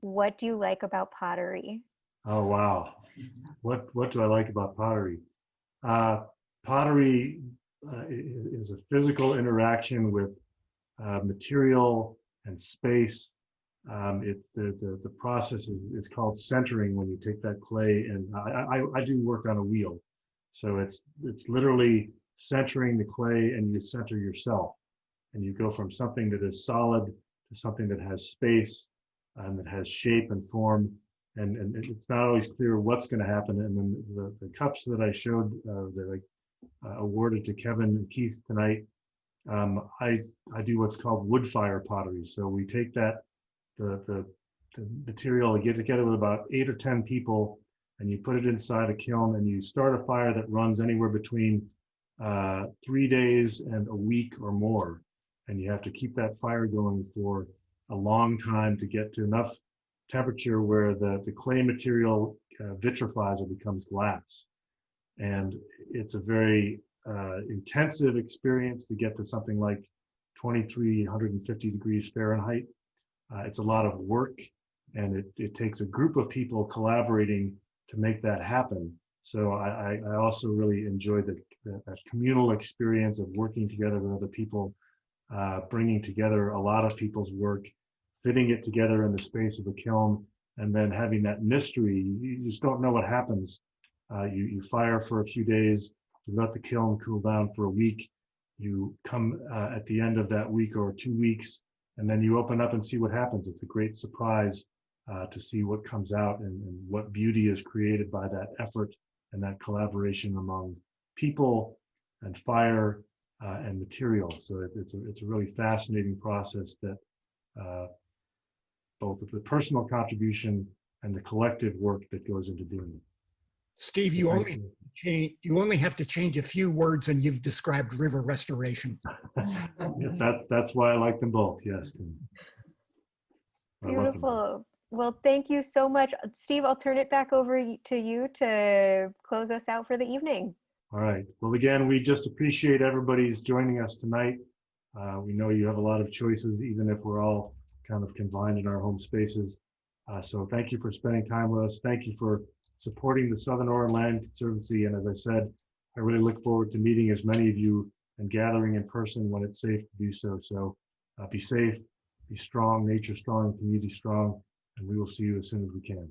What do you like about pottery? Oh, wow. What do I like about pottery? Pottery is a physical interaction with material and space. It's the process is called centering when you take that clay, and I do work on a wheel. So it's literally centering the clay, and you center yourself. And you go from something that is solid to something that has space and that has shape and form. And it's not always clear what's going to happen. And then the cups that I showed, that I awarded to Kevin and Keith tonight, I do what's called wood fire pottery. So we take that, the material, get together with about 8 or 10 people, and you put it inside a kiln, and you start a fire that runs anywhere between 3 days and a week or more. And you have to keep that fire going for a long time to get to enough temperature where the clay material vitrifies or becomes glass. And it's a very intensive experience to get to something like 2,350 degrees Fahrenheit. It's a lot of work, and it takes a group of people collaborating to make that happen. So I also really enjoy that communal experience of working together with other people, bringing together a lot of people's work, fitting it together in the space of a kiln, and then having that mystery. You just don't know what happens. You fire for a few days, you let the kiln cool down for a week, you come at the end of that week or 2 weeks, and then you open up and see what happens. It's a great surprise to see what comes out and what beauty is created by that effort and that collaboration among people and fire and material. So it's a really fascinating process that both of the personal contribution and the collective work that goes into doing it. Steve, you only have to change a few words and you've described river restoration. Yeah, that's why I like them both. Yes. Beautiful. Well, thank you so much. Steve, I'll turn it back over to you to close us out for the evening. All right. Well, again, we just appreciate everybody's joining us tonight. We know you have a lot of choices, even if we're all kind of confined in our home spaces. So thank you for spending time with us. Thank you for supporting the Southern Oregon Land Conservancy. And as I said, I really look forward to meeting as many of you and gathering in person when it's safe to do so. So be safe, be strong, nature strong, community strong, and we will see you as soon as we can.